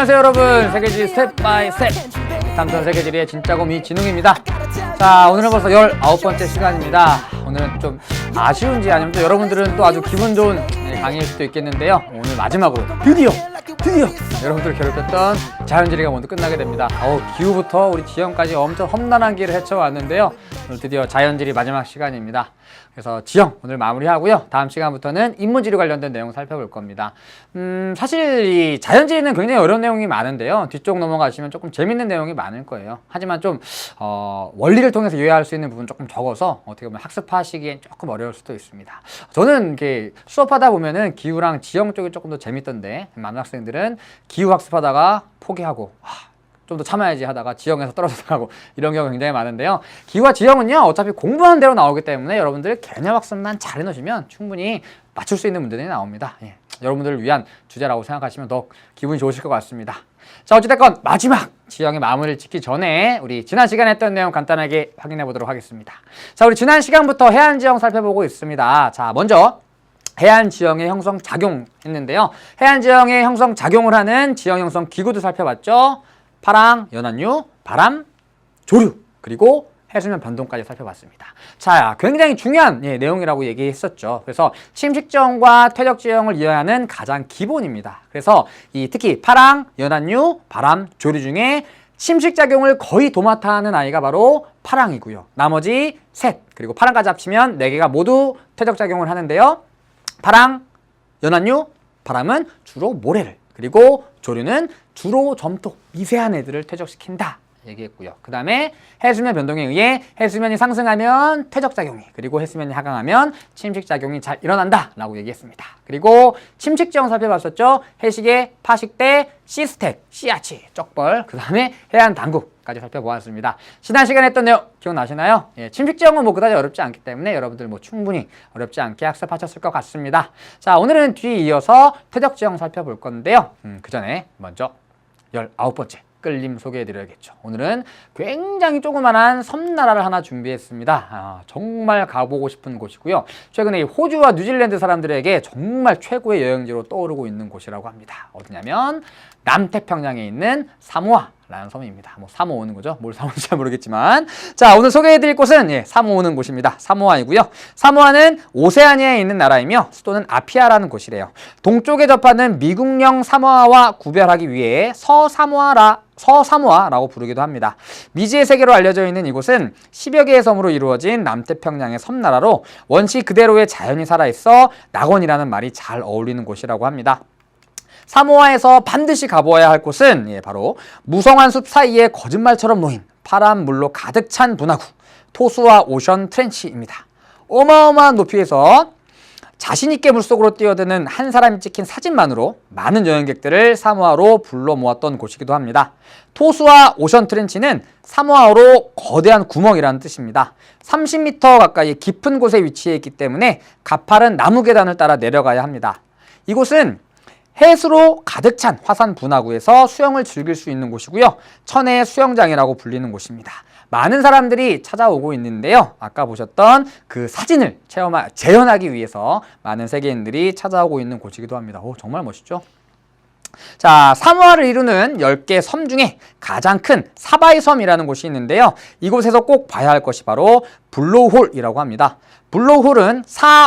안녕하세요 여러분, 세계지리 스텝 바이 스텝 탐선 세계지리의 진짜곰이 진웅입니다. 자, 오늘은 벌써 19번째 시간입니다. 오늘은 좀 아쉬운지 아니면 또 여러분들은 또 아주 기분 좋은 강의일 수도 있겠는데요. 오늘 마지막으로 드디어 여러분들을 괴롭혔던 자연지리가 모두 끝나게 됩니다. 기후부터 우리 지형까지 엄청 험난한 길을 헤쳐왔는데요. 오늘 드디어 자연지리 마지막 시간입니다. 그래서 지형 오늘 마무리하고요. 다음 시간부터는 인문지리 관련된 내용 살펴볼 겁니다. 사실 이 자연지리는 굉장히 어려운 내용이 많은데요. 뒤쪽 넘어가시면 조금 재밌는 내용이 많을 거예요. 하지만 좀 원리를 통해서 이해할 수 있는 부분 조금 적어서 어떻게 보면 학습하시기엔 조금 어려울 수도 있습니다. 저는 이렇게 수업하다 보면은 기후랑 지형 쪽이 조금 더 재밌던데 많은 학생들은 기후 학습하다가 포기하고 좀 더 참아야지 하다가 지형에서 떨어져서 가고 이런 경우가 굉장히 많은데요. 기후와 지형은요 어차피 공부하는 대로 나오기 때문에 여러분들 개념 학습만 잘 해놓으시면 충분히 맞출 수 있는 문제들이 나옵니다. 여러분들을 위한 주제라고 생각하시면 더 기분이 좋으실 것 같습니다. 자, 어찌됐건 마지막 지형의 마무리를 짓기 전에 우리 지난 시간에 했던 내용 간단하게 확인해 보도록 하겠습니다. 자, 우리 지난 시간부터 해안 지형 살펴보고 있습니다. 자, 먼저 해안 지형의 형성 작용 했는데요. 해안 지형의 형성 작용을 하는 지형 형성 기구도 살펴봤죠. 파랑, 연안류, 바람, 조류, 그리고 해수면 변동까지 살펴봤습니다. 자, 굉장히 중요한 내용이라고 얘기했었죠. 그래서 침식지형과 퇴적지형을 이해하는 가장 기본입니다. 그래서 특히 파랑, 연안류, 바람, 조류 중에 침식작용을 거의 도맡아 하는 아이가 바로 파랑이고요. 나머지 셋, 그리고 파랑까지 합치면 4개가 모두 퇴적작용을 하는데요. 파랑, 연안류, 바람은 주로 모래를, 그리고 조류는 주로 점토, 미세한 애들을 퇴적시킨다 얘기했고요. 그 다음에 해수면 변동에 의해 해수면이 상승하면 퇴적작용이, 그리고 해수면이 하강하면 침식작용이 잘 일어난다 라고 얘기했습니다. 그리고 침식지형 살펴봤었죠. 해시계, 파식대, 시스텍, 씨아치, 쪽벌, 그 다음에 해안 당국까지 살펴보았습니다. 지난 시간에 했던 내용 기억나시나요? 침식지형은 뭐 그다지 어렵지 않기 때문에 여러분들 충분히 어렵지 않게 학습하셨을 것 같습니다. 자, 오늘은 뒤에 이어서 퇴적지형 살펴볼 건데요. 그 전에 먼저 19번째 끌림 소개해드려야겠죠. 오늘은 굉장히 조그만한 섬나라를 하나 준비했습니다. 정말 가보고 싶은 곳이고요. 최근에 호주와 뉴질랜드 사람들에게 정말 최고의 여행지로 떠오르고 있는 곳이라고 합니다. 어디냐면 남태평양에 있는 사모아라는 섬입니다. 사모 오는 거죠. 뭘 사모인지 잘 모르겠지만. 자, 오늘 소개해드릴 곳은 사모 오는 곳입니다. 사모아이고요. 사모아는 오세아니아에 있는 나라이며 수도는 아피아라는 곳이래요. 동쪽에 접하는 미국령 사모아와 구별하기 위해 서사모아라고 부르기도 합니다. 미지의 세계로 알려져 있는 이곳은 10여 개의 섬으로 이루어진 남태평양의 섬나라로 원시 그대로의 자연이 살아있어 낙원이라는 말이 잘 어울리는 곳이라고 합니다. 사모아에서 반드시 가보아야 할 곳은 바로 무성한 숲 사이에 거짓말처럼 놓인 파란 물로 가득 찬 분화구 토수와 오션 트렌치입니다. 어마어마한 높이에서 자신있게 물속으로 뛰어드는 한 사람이 찍힌 사진만으로 많은 여행객들을 사모아로 불러 모았던 곳이기도 합니다. 토수와 오션 트렌치는 사모아어로 거대한 구멍이라는 뜻입니다. 30m 가까이 깊은 곳에 위치해 있기 때문에 가파른 나무 계단을 따라 내려가야 합니다. 이곳은 해수로 가득 찬 화산 분화구에서 수영을 즐길 수 있는 곳이고요. 천혜의 수영장이라고 불리는 곳입니다. 많은 사람들이 찾아오고 있는데요. 아까 보셨던 그 사진을 재현하기 위해서 많은 세계인들이 찾아오고 있는 곳이기도 합니다. 정말 멋있죠? 자, 사모아를 이루는 10개 섬 중에 가장 큰 사바이 섬이라는 곳이 있는데요. 이곳에서 꼭 봐야 할 것이 바로 블로우홀이라고 합니다. 블로우홀은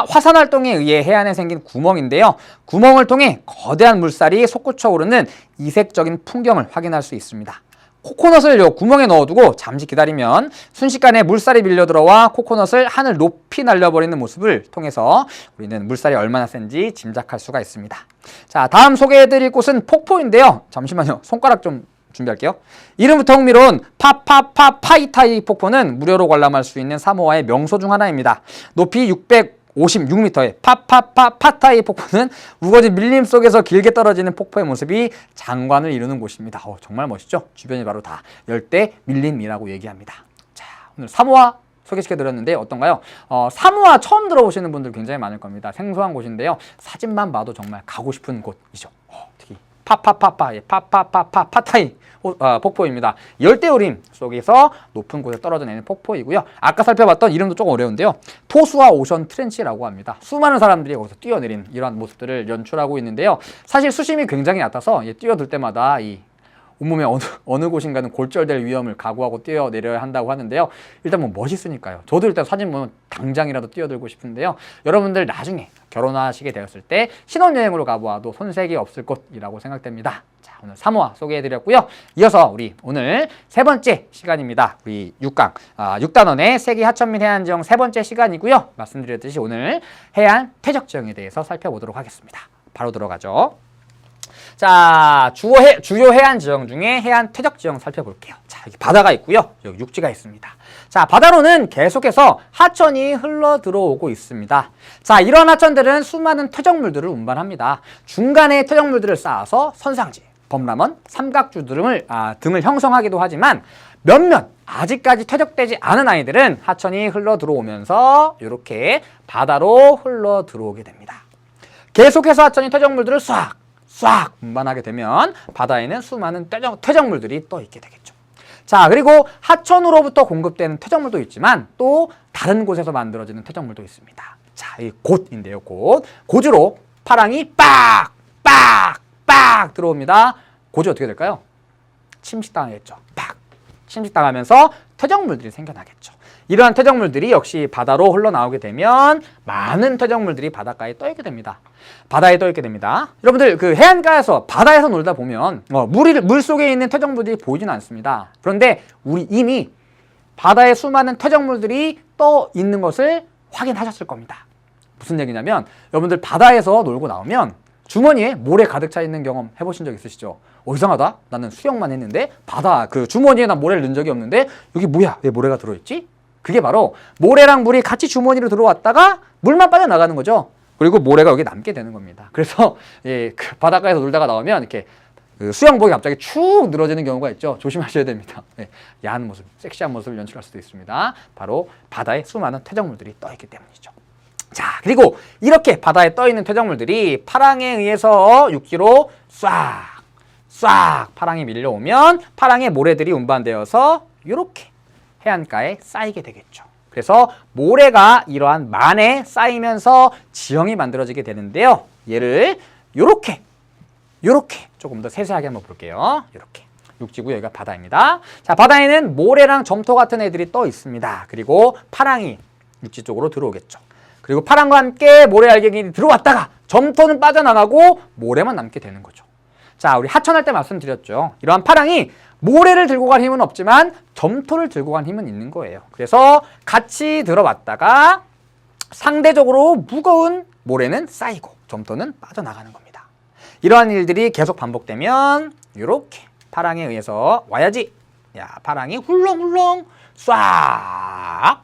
화산 활동에 의해 해안에 생긴 구멍인데요. 구멍을 통해 거대한 물살이 솟구쳐 오르는 이색적인 풍경을 확인할 수 있습니다. 코코넛을 구멍에 넣어두고 잠시 기다리면 순식간에 물살이 밀려들어와 코코넛을 하늘 높이 날려버리는 모습을 통해서 우리는 물살이 얼마나 센지 짐작할 수가 있습니다. 자, 다음 소개해드릴 곳은 폭포인데요. 잠시만요. 손가락 좀 준비할게요. 이름부터 흥미로운 파이타이 폭포는 무료로 관람할 수 있는 사모아의 명소 중 하나입니다. 높이 656m의 파타이 폭포는 우거진 밀림 속에서 길게 떨어지는 폭포의 모습이 장관을 이루는 곳입니다. 정말 멋있죠? 주변이 바로 다 열대 밀림이라고 얘기합니다. 자, 오늘 사모아 소개시켜드렸는데 어떤가요? 사모아 처음 들어보시는 분들 굉장히 많을 겁니다. 생소한 곳인데요. 사진만 봐도 정말 가고 싶은 곳이죠. 특히 파파파파, 예, 파타이 폭포입니다. 열대우림 속에서 높은 곳에 떨어져 내는 폭포이고요. 아까 살펴봤던 이름도 조금 어려운데요. 토수와 오션 트렌치라고 합니다. 수많은 사람들이 거기서 뛰어내린 이러한 모습들을 연출하고 있는데요. 사실 수심이 굉장히 얕아서 뛰어들 때마다 이 온몸에 어느 곳인가는 골절될 위험을 각오하고 뛰어내려야 한다고 하는데요. 일단 뭐 멋있으니까요. 저도 일단 사진 보면 당장이라도 뛰어들고 싶은데요. 여러분들 나중에 결혼하시게 되었을 때 신혼여행으로 가보아도 손색이 없을 곳이라고 생각됩니다. 자, 오늘 3화 소개해드렸고요. 이어서 우리 오늘 세 번째 시간입니다. 우리 6강, 6단원의 세계 하천민 해안지형 세 번째 시간이고요. 말씀드렸듯이 오늘 해안 퇴적지형에 대해서 살펴보도록 하겠습니다. 바로 들어가죠. 자, 주요 해안 지형 중에 해안 퇴적 지형 살펴볼게요. 자, 여기 바다가 있고요. 여기 육지가 있습니다. 자, 바다로는 계속해서 하천이 흘러 들어오고 있습니다. 자, 이러한 하천들은 수많은 퇴적물들을 운반합니다. 중간에 퇴적물들을 쌓아서 선상지, 범람원, 삼각주 등을 형성하기도 하지만 몇몇 아직까지 퇴적되지 않은 아이들은 하천이 흘러 들어오면서 이렇게 바다로 흘러 들어오게 됩니다. 계속해서 하천이 퇴적물들을 싹 운반하게 되면 바다에는 수많은 퇴적물들이 떠 있게 되겠죠. 자, 그리고 하천으로부터 공급되는 퇴적물도 있지만 또 다른 곳에서 만들어지는 퇴적물도 있습니다. 자, 이 곧인데요. 고주로 파랑이 빡 들어옵니다. 고주 어떻게 될까요? 침식당하겠죠. 침식당하면서 퇴적물들이 생겨나겠죠. 이러한 퇴적물들이 역시 바다로 흘러나오게 되면 많은 퇴적물들이 바닷가에 떠있게 됩니다. 바다에 떠있게 됩니다. 여러분들 그 해안가에서 바다에서 놀다 보면 물 속에 있는 퇴적물들이 보이지는 않습니다. 그런데 우리 이미 바다에 수많은 퇴적물들이 떠 있는 것을 확인하셨을 겁니다. 무슨 얘기냐면 여러분들 바다에서 놀고 나오면 주머니에 모래 가득 차 있는 경험 해보신 적 있으시죠? 이상하다. 나는 수영만 했는데 바다 그 주머니에 난 모래를 넣은 적이 없는데 여기 뭐야? 왜 모래가 들어있지? 그게 바로 모래랑 물이 같이 주머니로 들어왔다가 물만 빠져나가는 거죠. 그리고 모래가 여기 남게 되는 겁니다. 그래서 그 바닷가에서 놀다가 나오면 이렇게 그 수영복이 갑자기 축 늘어지는 경우가 있죠. 조심하셔야 됩니다. 야한 모습, 섹시한 모습을 연출할 수도 있습니다. 바로 바다에 수많은 퇴적물들이 떠있기 때문이죠. 자, 그리고 이렇게 바다에 떠있는 퇴적물들이 파랑에 의해서 육지로 싹 파랑이 밀려오면 파랑의 모래들이 운반되어서 이렇게 해안가에 쌓이게 되겠죠. 그래서 모래가 이러한 만에 쌓이면서 지형이 만들어지게 되는데요. 얘를 요렇게 조금 더 세세하게 한번 볼게요. 이렇게 육지고 여기가 바다입니다. 자, 바다에는 모래랑 점토 같은 애들이 떠 있습니다. 그리고 파랑이 육지 쪽으로 들어오겠죠. 그리고 파랑과 함께 모래 알갱이 들어왔다가 점토는 빠져나가고 모래만 남게 되는 거죠. 자, 우리 하천할 때 말씀드렸죠. 이러한 파랑이 모래를 들고 간 힘은 없지만 점토를 들고 간 힘은 있는 거예요. 그래서 같이 들어왔다가 상대적으로 무거운 모래는 쌓이고 점토는 빠져나가는 겁니다. 이러한 일들이 계속 반복되면 이렇게 파랑에 의해서 와야지. 야, 파랑이 훌렁훌렁 싹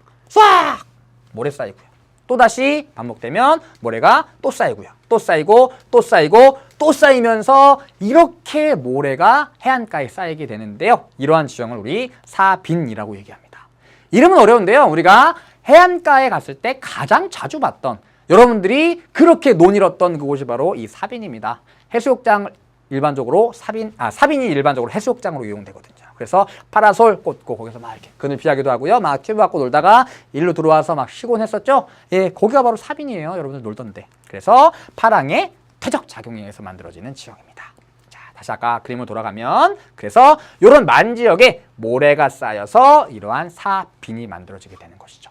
모래 쌓이고요. 또다시 반복되면 모래가 또 쌓이고요. 또 쌓이고 또 쌓이고 또 쌓이면서 이렇게 모래가 해안가에 쌓이게 되는데요. 이러한 지형을 우리 사빈이라고 얘기합니다. 이름은 어려운데요. 우리가 해안가에 갔을 때 가장 자주 봤던 여러분들이 그렇게 논일었던 그곳이 바로 이 사빈입니다. 해수욕장 일반적으로 사빈이 일반적으로 해수욕장으로 이용되거든요. 그래서 파라솔 꽂고 거기서 막 이렇게 그늘 피하기도 하고요. 막 튜브 갖고 놀다가 일로 들어와서 막 쉬곤 했었죠. 예, 거기가 바로 사빈이에요. 여러분들 놀던데. 그래서 파랑의 퇴적 작용에 의해서 만들어지는 지형입니다. 자, 다시 아까 그림으로 돌아가면 그래서 이런 만지역에 모래가 쌓여서 이러한 사빈이 만들어지게 되는 것이죠.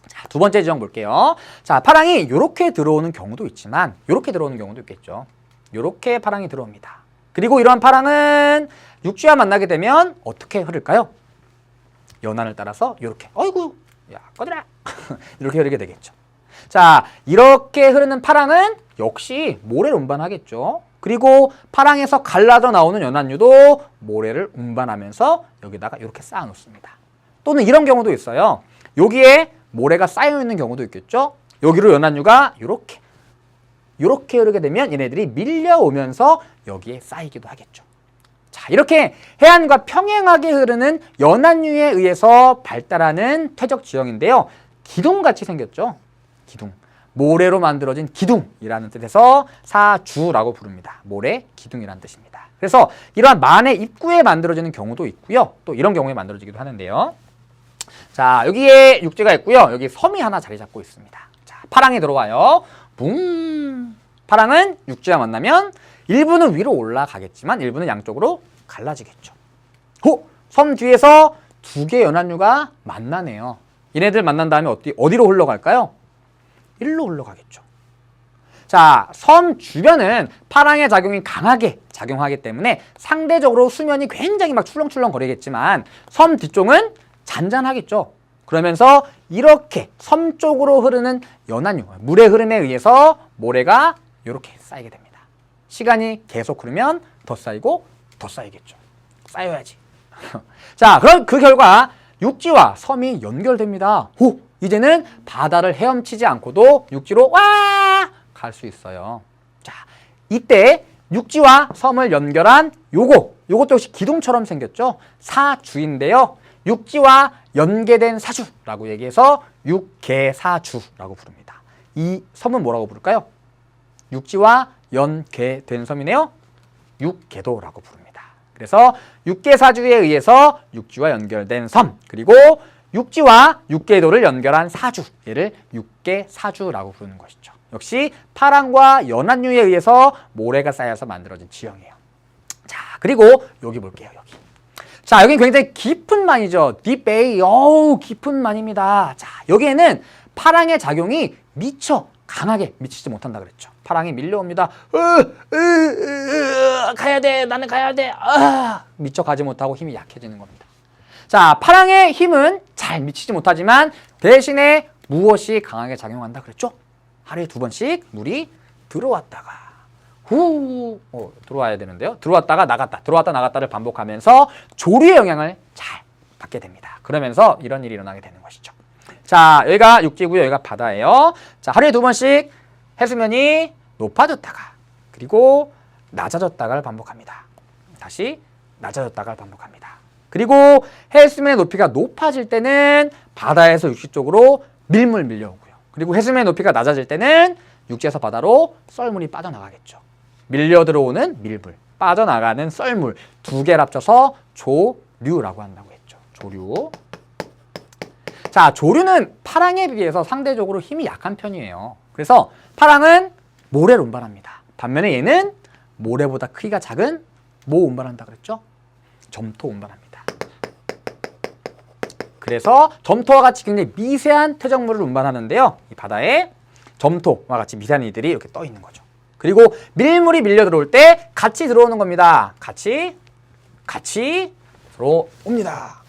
자, 두 번째 지형 볼게요. 자, 파랑이 이렇게 들어오는 경우도 있지만 이렇게 들어오는 경우도 있겠죠. 이렇게 파랑이 들어옵니다. 그리고 이러한 파랑은 육지와 만나게 되면 어떻게 흐를까요? 연안을 따라서 이렇게 어이구 야 꺼져라 이렇게 흐르게 되겠죠. 자, 이렇게 흐르는 파랑은 역시 모래를 운반하겠죠. 그리고 파랑에서 갈라져 나오는 연안류도 모래를 운반하면서 여기다가 이렇게 쌓아 놓습니다. 또는 이런 경우도 있어요. 여기에 모래가 쌓여 있는 경우도 있겠죠. 여기로 연안류가 이렇게 흐르게 되면 얘네들이 밀려오면서 여기에 쌓이기도 하겠죠. 자, 이렇게 해안과 평행하게 흐르는 연안류에 의해서 발달하는 퇴적 지형인데요. 기둥같이 생겼죠. 기둥. 모래로 만들어진 기둥이라는 뜻에서 사주라고 부릅니다. 모래, 기둥이라는 뜻입니다. 그래서 이러한 만의 입구에 만들어지는 경우도 있고요. 또 이런 경우에 만들어지기도 하는데요. 자, 여기에 육지가 있고요. 여기 섬이 하나 자리 잡고 있습니다. 자, 파랑이 들어와요. 붕. 파랑은 육지와 만나면 일부는 위로 올라가겠지만 일부는 양쪽으로 갈라지겠죠. 섬 뒤에서 두 개의 연안류가 만나네요. 얘네들 만난 다음에 어디로 흘러갈까요? 일로 흘러가겠죠. 자, 섬 주변은 파랑의 작용이 강하게 작용하기 때문에 상대적으로 수면이 굉장히 막 출렁출렁 거리겠지만 섬 뒤쪽은 잔잔하겠죠. 그러면서 이렇게 섬 쪽으로 흐르는 연안류, 물의 흐름에 의해서 모래가 이렇게 쌓이게 됩니다. 시간이 계속 흐르면 더 쌓이고 더 쌓이겠죠. 쌓여야지. 자, 그럼 그 결과 육지와 섬이 연결됩니다. 이제는 바다를 헤엄치지 않고도 육지로 갈 수 있어요. 자, 이때 육지와 섬을 연결한 요것도 역시 기둥처럼 생겼죠. 사주인데요. 육지와 연계된 사주라고 얘기해서 육계사주라고 부릅니다. 이 섬은 뭐라고 부를까요? 육지와 연계된 섬이네요. 육계도라고 부릅니다. 그래서 육계사주에 의해서 육지와 연결된 섬, 그리고 육지와 육계도를 연결한 사주, 얘를 육계사주라고 부르는 것이죠. 역시 파랑과 연안류에 의해서 모래가 쌓여서 만들어진 지형이에요. 자, 그리고 여기 볼게요. 여기. 자, 여기는 굉장히 깊은 만이죠. Deep Bay. 깊은 만입니다. 자, 여기에는 파랑의 작용이 미처 강하게 미치지 못한다 그랬죠. 파랑이 밀려옵니다. 가야 돼. 나는 가야 돼. 미처 가지 못하고 힘이 약해지는 겁니다. 자, 파랑의 힘은 잘 미치지 못하지만 대신에 무엇이 강하게 작용한다 그랬죠? 하루에 2번씩 물이 들어왔다가 들어와야 되는데요. 들어왔다가 나갔다, 들어왔다 나갔다를 반복하면서 조류의 영향을 잘 받게 됩니다. 그러면서 이런 일이 일어나게 되는 것이죠. 자, 여기가 육지고요. 여기가 바다예요. 자, 하루에 2번씩 해수면이 높아졌다가 그리고 낮아졌다가를 반복합니다. 다시 낮아졌다가를 반복합니다. 그리고 해수면의 높이가 높아질 때는 바다에서 육지 쪽으로 밀물 밀려오고요. 그리고 해수면의 높이가 낮아질 때는 육지에서 바다로 썰물이 빠져나가겠죠. 밀려 들어오는 밀물, 빠져나가는 썰물 두 개를 합쳐서 조류라고 한다고 했죠. 조류. 자, 조류는 파랑에 비해서 상대적으로 힘이 약한 편이에요. 그래서 파랑은 모래를 운반합니다. 반면에 얘는 모래보다 크기가 작은 뭐 운반한다 그랬죠? 점토 운반합니다. 그래서 점토와 같이 굉장히 미세한 퇴적물을 운반하는데요. 이 바다에 점토와 같이 미세한 이들이 이렇게 떠 있는 거죠. 그리고 밀물이 밀려 들어올 때 같이 들어오는 겁니다. 같이 들어옵니다.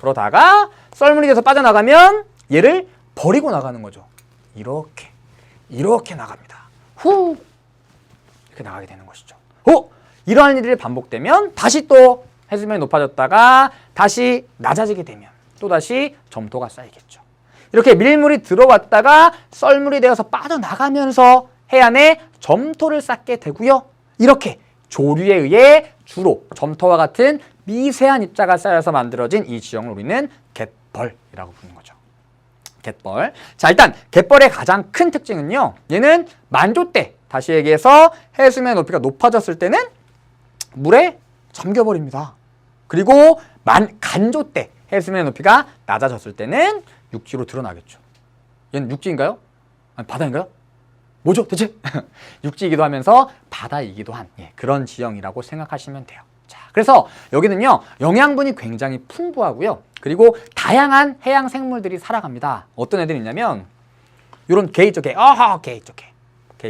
그러다가 썰물이 돼서 빠져나가면 얘를 버리고 나가는 거죠. 이렇게 나갑니다. 이렇게 나가게 되는 것이죠. 이러한 일이 반복되면 다시 또 해수면이 높아졌다가 다시 낮아지게 되면 또다시 점토가 쌓이겠죠. 이렇게 밀물이 들어왔다가 썰물이 되어서 빠져나가면서 해안에 점토를 쌓게 되고요. 이렇게 조류에 의해 주로 점토와 같은 미세한 입자가 쌓여서 만들어진 이 지형을 우리는 갯벌이라고 부르는 거죠. 갯벌. 자, 일단 갯벌의 가장 큰 특징은요. 얘는 만조 때, 다시 얘기해서 해수면 높이가 높아졌을 때는 물에 잠겨버립니다. 그리고 간조 때, 해수면 높이가 낮아졌을 때는 육지로 드러나겠죠. 얘는 육지인가요? 아니, 바다인가요? 뭐죠 대체? 육지이기도 하면서 바다이기도 한 그런 지형이라고 생각하시면 돼요. 자, 그래서 여기는요 영양분이 굉장히 풍부하고요. 그리고 다양한 해양 생물들이 살아갑니다. 어떤 애들이 있냐면 요런 게 있죠. 게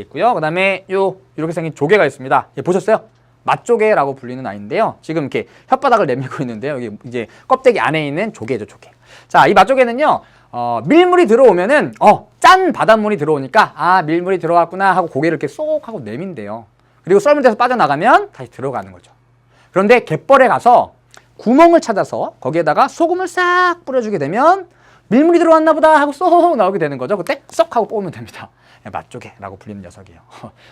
있고요. 그 다음에 이렇게 생긴 조개가 있습니다. 보셨어요? 맛조개라고 불리는 아이인데요. 지금 이렇게 혓바닥을 내밀고 있는데요. 여기 이제 껍데기 안에 있는 조개죠, 조개. 자, 이 맛조개는요, 밀물이 들어오면은, 짠 바닷물이 들어오니까, 밀물이 들어왔구나 하고 고개를 이렇게 쏙 하고 내민대요. 그리고 썰물돼서 빠져나가면 다시 들어가는 거죠. 그런데 갯벌에 가서 구멍을 찾아서 거기에다가 소금을 싹 뿌려주게 되면 밀물이 들어왔나 보다 하고 쏙 나오게 되는 거죠. 그때 쏙 하고 뽑으면 됩니다. 맛조개라고 불리는 녀석이에요.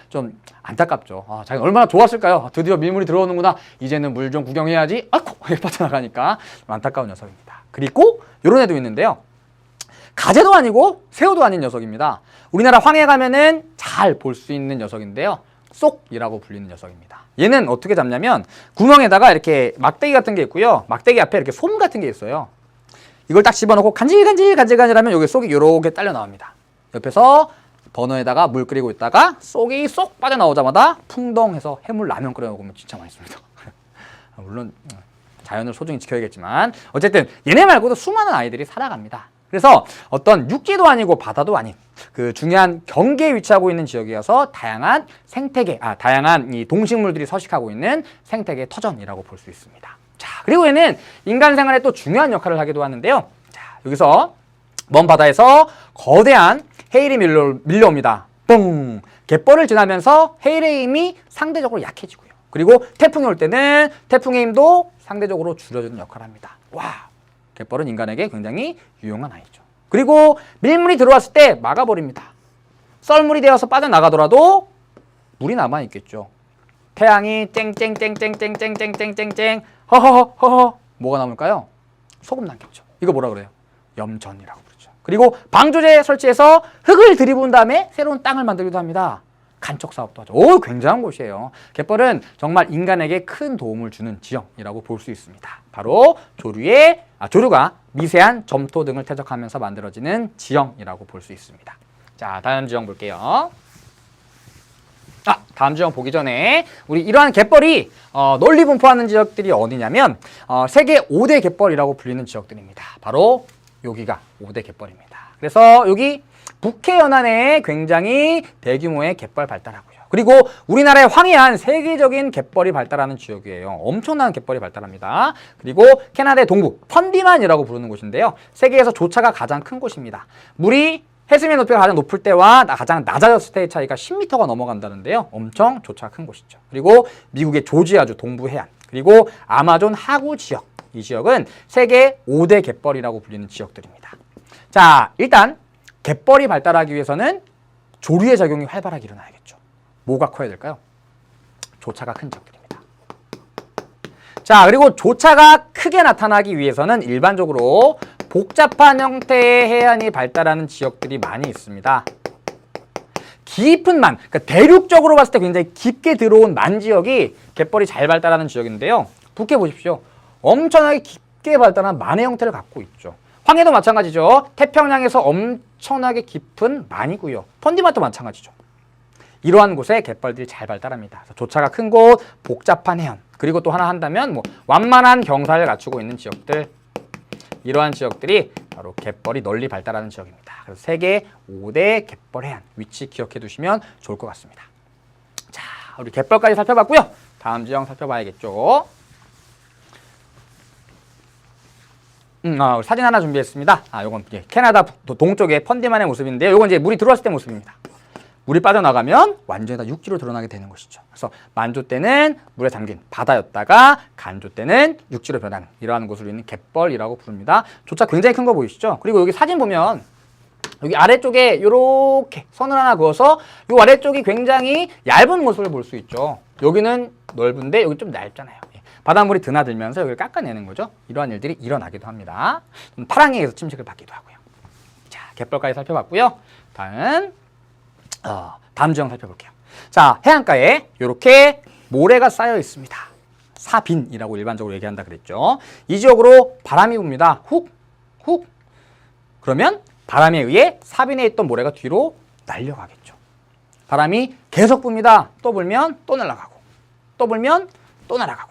좀 안타깝죠. 자기가 얼마나 좋았을까요? 드디어 밀물이 들어오는구나. 이제는 물 좀 구경해야지. 빠져나가니까 좀 안타까운 녀석입니다. 그리고 이런 애도 있는데요. 가재도 아니고 새우도 아닌 녀석입니다. 우리나라 황해 가면은 잘 볼 수 있는 녀석인데요. 쏙이라고 불리는 녀석입니다. 얘는 어떻게 잡냐면 구멍에다가 이렇게 막대기 같은 게 있고요. 막대기 앞에 이렇게 솜 같은 게 있어요. 이걸 딱 집어넣고 간질간질하면 여기 쏙이 이렇게 딸려 나옵니다. 옆에서 버너에다가 물 끓이고 있다가 쏙이 쏙 빠져나오자마자 풍덩해서 해물 라면 끓여 먹으면 진짜 맛있습니다. 물론 자연을 소중히 지켜야겠지만 어쨌든 얘네 말고도 수많은 아이들이 살아갑니다. 그래서 어떤 육지도 아니고 바다도 아닌 그 중요한 경계에 위치하고 있는 지역이어서 다양한 생태계, 다양한 이 동식물들이 서식하고 있는 생태계 터전이라고 볼 수 있습니다. 자, 그리고 얘는 인간 생활에 또 중요한 역할을 하기도 하는데요. 자, 여기서 먼 바다에서 거대한 해일이 밀려옵니다. 뽕! 갯벌을 지나면서 해일의 힘이 상대적으로 약해지고요. 그리고 태풍이 올 때는 태풍의 힘도 상대적으로 줄여주는 역할을 합니다. 와! 갯벌은 인간에게 굉장히 유용한 아이죠. 그리고 밀물이 들어왔을 때 막아버립니다. 썰물이 되어서 빠져나가더라도 물이 남아있겠죠. 태양이 쨍쨍쨍쨍쨍쨍쨍쨍쨍 허허허허 뭐가 남을까요? 소금 남겠죠. 이거 뭐라 그래요? 염전이라고 부르죠. 그리고 방조제 설치해서 흙을 들이부은 다음에 새로운 땅을 만들기도 합니다. 간척 사업도 하죠. 오, 굉장한 곳이에요. 갯벌은 정말 인간에게 큰 도움을 주는 지형이라고 볼 수 있습니다. 바로 조류가 미세한 점토 등을 퇴적하면서 만들어지는 지형이라고 볼 수 있습니다. 자, 다음 지형 볼게요. 다음 지형 보기 전에 우리 이러한 갯벌이 널리 분포하는 지역들이 어디냐면 세계 5대 갯벌이라고 불리는 지역들입니다. 바로 여기가 5대 갯벌입니다. 그래서 여기 북해 연안에 굉장히 대규모의 갯벌 발달하고요. 그리고 우리나라의 황해안 세계적인 갯벌이 발달하는 지역이에요. 엄청난 갯벌이 발달합니다. 그리고 캐나다의 동부 펀디만이라고 부르는 곳인데요. 세계에서 조차가 가장 큰 곳입니다. 물이 해수면 높이가 가장 높을 때와 가장 낮아졌을 때의 차이가 10m가 넘어간다는데요. 엄청 조차가 큰 곳이죠. 그리고 미국의 조지아주 동부 해안, 그리고 아마존 하구 지역, 이 지역은 세계 5대 갯벌이라고 불리는 지역들입니다. 자, 일단 갯벌이 발달하기 위해서는 조류의 작용이 활발하게 일어나야겠죠. 뭐가 커야 될까요? 조차가 큰 지역들입니다. 자, 그리고 조차가 크게 나타나기 위해서는 일반적으로 복잡한 형태의 해안이 발달하는 지역들이 많이 있습니다. 깊은 만, 그러니까 대륙적으로 봤을 때 굉장히 깊게 들어온 만 지역이 갯벌이 잘 발달하는 지역인데요. 북해 보십시오. 엄청나게 깊게 발달한 만의 형태를 갖고 있죠. 황해도 마찬가지죠. 태평양에서 엄청나게 깊은 만이고요. 펀디만도 마찬가지죠. 이러한 곳에 갯벌들이 잘 발달합니다. 조차가 큰 곳, 복잡한 해안, 그리고 또 하나 한다면 완만한 경사를 갖추고 있는 지역들, 이러한 지역들이 바로 갯벌이 널리 발달하는 지역입니다. 그래서 세계 5대 갯벌 해안 위치 기억해 두시면 좋을 것 같습니다. 자, 우리 갯벌까지 살펴봤고요. 다음 지형 살펴봐야겠죠. 사진 하나 준비했습니다. 요건 캐나다 동쪽의 펀디만의 모습인데요. 요건 이제 물이 들어왔을 때 모습입니다. 물이 빠져나가면 완전히 다 육지로 드러나게 되는 것이죠. 그래서 만조 때는 물에 잠긴 바다였다가 간조 때는 육지로 변하는 이러한 곳을 우리는 갯벌이라고 부릅니다. 조차 굉장히 큰 거 보이시죠? 그리고 여기 사진 보면 여기 아래쪽에 이렇게 선을 하나 그어서 이 아래쪽이 굉장히 얇은 모습을 볼 수 있죠. 여기는 넓은데 여기 좀 얇잖아요. 바닷물이 드나들면서 여기를 깎아내는 거죠. 이러한 일들이 일어나기도 합니다. 파랑해에서 침식을 받기도 하고요. 자, 갯벌까지 살펴봤고요. 다음 지형 살펴볼게요. 자, 해안가에 이렇게 모래가 쌓여 있습니다. 사빈이라고 일반적으로 얘기한다 그랬죠. 이 지역으로 바람이 붑니다. 훅, 훅. 그러면 바람에 의해 사빈에 있던 모래가 뒤로 날려가겠죠. 바람이 계속 붑니다. 또 불면 또 날아가고, 또 불면 또 날아가고.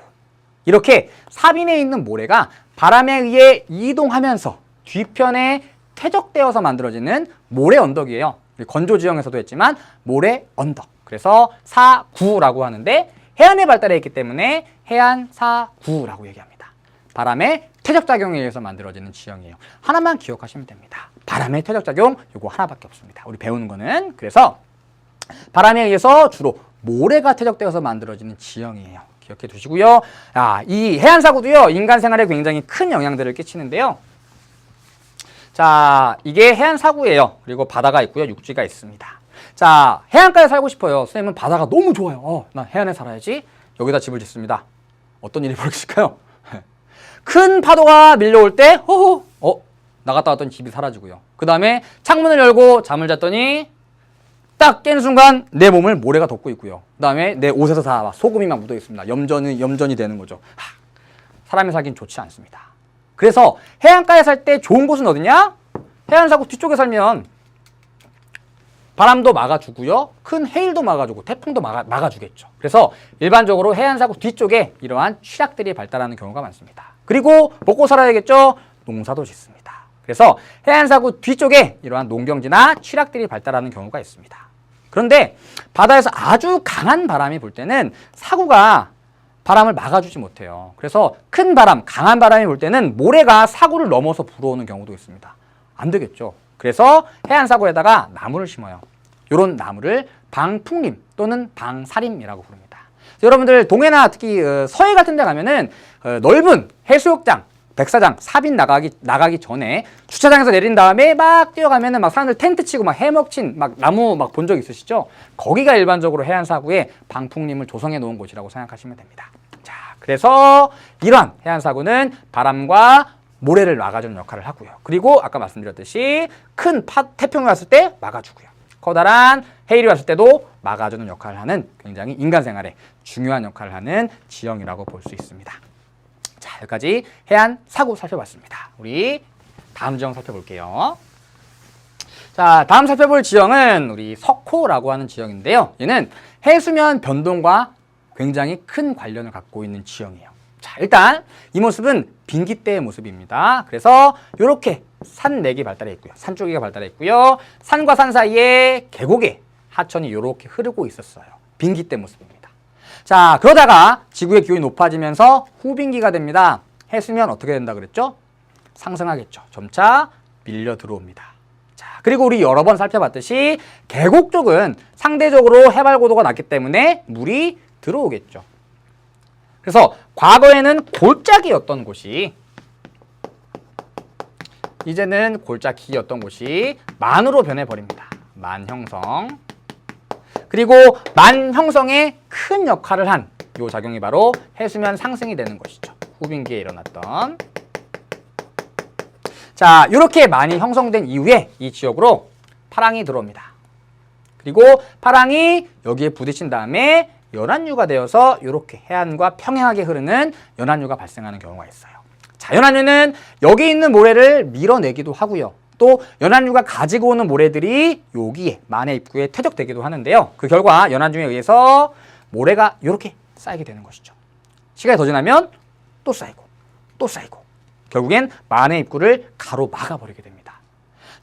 이렇게 사빈에 있는 모래가 바람에 의해 이동하면서 뒤편에 퇴적되어서 만들어지는 모래 언덕이에요. 건조 지형에서도 했지만 모래 언덕. 그래서 사구라고 하는데 해안에 발달해 있기 때문에 해안 사구라고 얘기합니다. 바람의 퇴적작용에 의해서 만들어지는 지형이에요. 하나만 기억하시면 됩니다. 바람의 퇴적작용 이거 하나밖에 없습니다. 우리 배우는 거는 그래서 바람에 의해서 주로 모래가 퇴적되어서 만들어지는 지형이에요. 기억해 두시고요. 이 해안사구도요, 인간 생활에 굉장히 큰 영향들을 끼치는데요. 자, 이게 해안사구예요. 그리고 바다가 있고요, 육지가 있습니다. 자, 해안가에 살고 싶어요. 선생님은 바다가 너무 좋아요. 난 해안에 살아야지. 여기다 집을 짓습니다. 어떤 일이 벌어질까요? 큰 파도가 밀려올 때, 난 나갔다 왔더니 집이 사라지고요. 그 다음에 창문을 열고 잠을 잤더니 딱 깨는 순간 내 몸을 모래가 덮고 있고요. 그 다음에 내 옷에서 다 막 소금이 막 묻어 있습니다. 염전이 되는 거죠. 사람이 살긴 좋지 않습니다. 그래서 해안가에 살 때 좋은 곳은 어디냐? 해안사고 뒤쪽에 살면 바람도 막아주고요. 큰 해일도 막아주고 태풍도 막아주겠죠. 그래서 일반적으로 해안사고 뒤쪽에 이러한 취락들이 발달하는 경우가 많습니다. 그리고 먹고 살아야겠죠? 농사도 짓습니다. 그래서 해안사고 뒤쪽에 이러한 농경지나 취락들이 발달하는 경우가 있습니다. 그런데 바다에서 아주 강한 바람이 불 때는 사고가 바람을 막아주지 못해요. 그래서 큰 바람, 강한 바람이 불 때는 모래가 사고를 넘어서 불어오는 경우도 있습니다. 안 되겠죠. 그래서 해안사고에다가 나무를 심어요. 이런 나무를 방풍림 또는 방사림이라고 부릅니다. 여러분들 동해나 특히 서해 같은 데 가면은 넓은 해수욕장, 백사장, 사빈 나가기 전에 주차장에서 내린 다음에 막 뛰어가면은 막 사람들 텐트 치고 막 해먹친 막 나무 막 본 적 있으시죠? 거기가 일반적으로 해안사고에 방풍림을 조성해 놓은 곳이라고 생각하시면 됩니다. 자, 그래서 이러한 해안사고는 바람과 모래를 막아주는 역할을 하고요. 그리고 아까 말씀드렸듯이 큰 태풍이 왔을 때 막아주고요. 커다란 해일이 왔을 때도 막아주는 역할을 하는 굉장히 인간 생활에 중요한 역할을 하는 지형이라고 볼 수 있습니다. 자, 여기까지 해안 사고 살펴봤습니다. 우리 다음 지형 살펴볼게요. 자, 다음 살펴볼 지형은 우리 석호라고 하는 지형인데요. 얘는 해수면 변동과 굉장히 큰 관련을 갖고 있는 지형이에요. 자, 일단 이 모습은 빙기대의 모습입니다. 그래서 이렇게 산맥이 발달해 있고요. 산줄기가 발달해 있고요. 산과 산 사이에 계곡에 하천이 이렇게 흐르고 있었어요. 빙기대 모습입니다. 자, 그러다가 지구의 기온이 높아지면서 후빙기가 됩니다. 해수면 어떻게 된다 그랬죠? 상승하겠죠. 점차 밀려 들어옵니다. 자, 그리고 우리 여러 번 살펴봤듯이 계곡 쪽은 상대적으로 해발 고도가 낮기 때문에 물이 들어오겠죠. 그래서 과거에는 골짜기였던 곳이 이제는 골짜기였던 곳이 만으로 변해버립니다. 만형성. 그리고 만형성에 큰 역할을 한 이 작용이 바로 해수면 상승이 되는 것이죠. 후빙기에 일어났던. 자, 이렇게 많이 형성된 이후에 이 지역으로 파랑이 들어옵니다. 그리고 파랑이 여기에 부딪힌 다음에 연안류가 되어서 이렇게 해안과 평행하게 흐르는 연안류가 발생하는 경우가 있어요. 자, 연안류는 여기 있는 모래를 밀어내기도 하고요. 또 연안류가 가지고 오는 모래들이 여기에 만해 입구에 퇴적되기도 하는데요. 그 결과 연안류에 의해서 모래가 이렇게 쌓이게 되는 것이죠. 시간이 더 지나면 또 쌓이고 또 쌓이고 결국엔 만해 입구를 가로막아버리게 됩니다.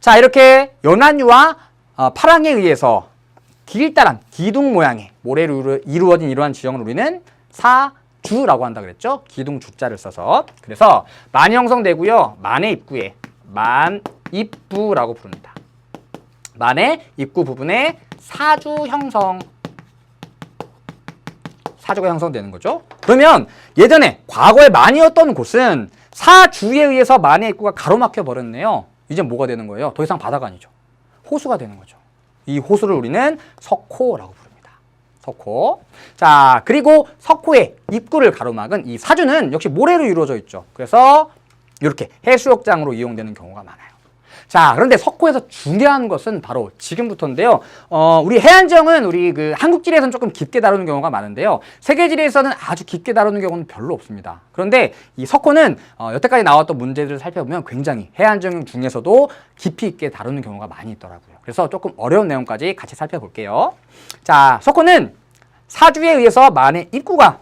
자, 이렇게 연안류와 파랑에 의해서 길다란 기둥 모양의 모래로 이루어진 이러한 지형을 우리는 사주라고 한다 그랬죠. 기둥 주자를 써서. 그래서 만이 형성되고요. 만의 입구에 만입부라고 부릅니다. 만의 입구 부분에 사주가 형성되는 거죠. 그러면 예전에 과거에 만이었던 곳은 사주에 의해서 만의 입구가 가로막혀 버렸네요. 이제 뭐가 되는 거예요? 더 이상 바다가 아니죠. 호수가 되는 거죠. 이 호수를 우리는 석호라고 부릅니다. 석호. 자, 그리고 석호의 입구를 가로막은 이 사주는 역시 모래로 이루어져 있죠. 그래서 이렇게 해수욕장으로 이용되는 경우가 많아요. 자, 그런데 석호에서 중요한 것은 바로 지금부터인데요. 우리 해안지형은 우리 그 한국지리에서는 조금 깊게 다루는 경우가 많은데요. 세계지리에서는 아주 깊게 다루는 경우는 별로 없습니다. 그런데 이 석호는 여태까지 나왔던 문제들을 살펴보면 굉장히 해안지형 중에서도 깊이 있게 다루는 경우가 많이 있더라고요. 그래서 조금 어려운 내용까지 같이 살펴볼게요. 자, 석호는 사주에 의해서 만의 입구가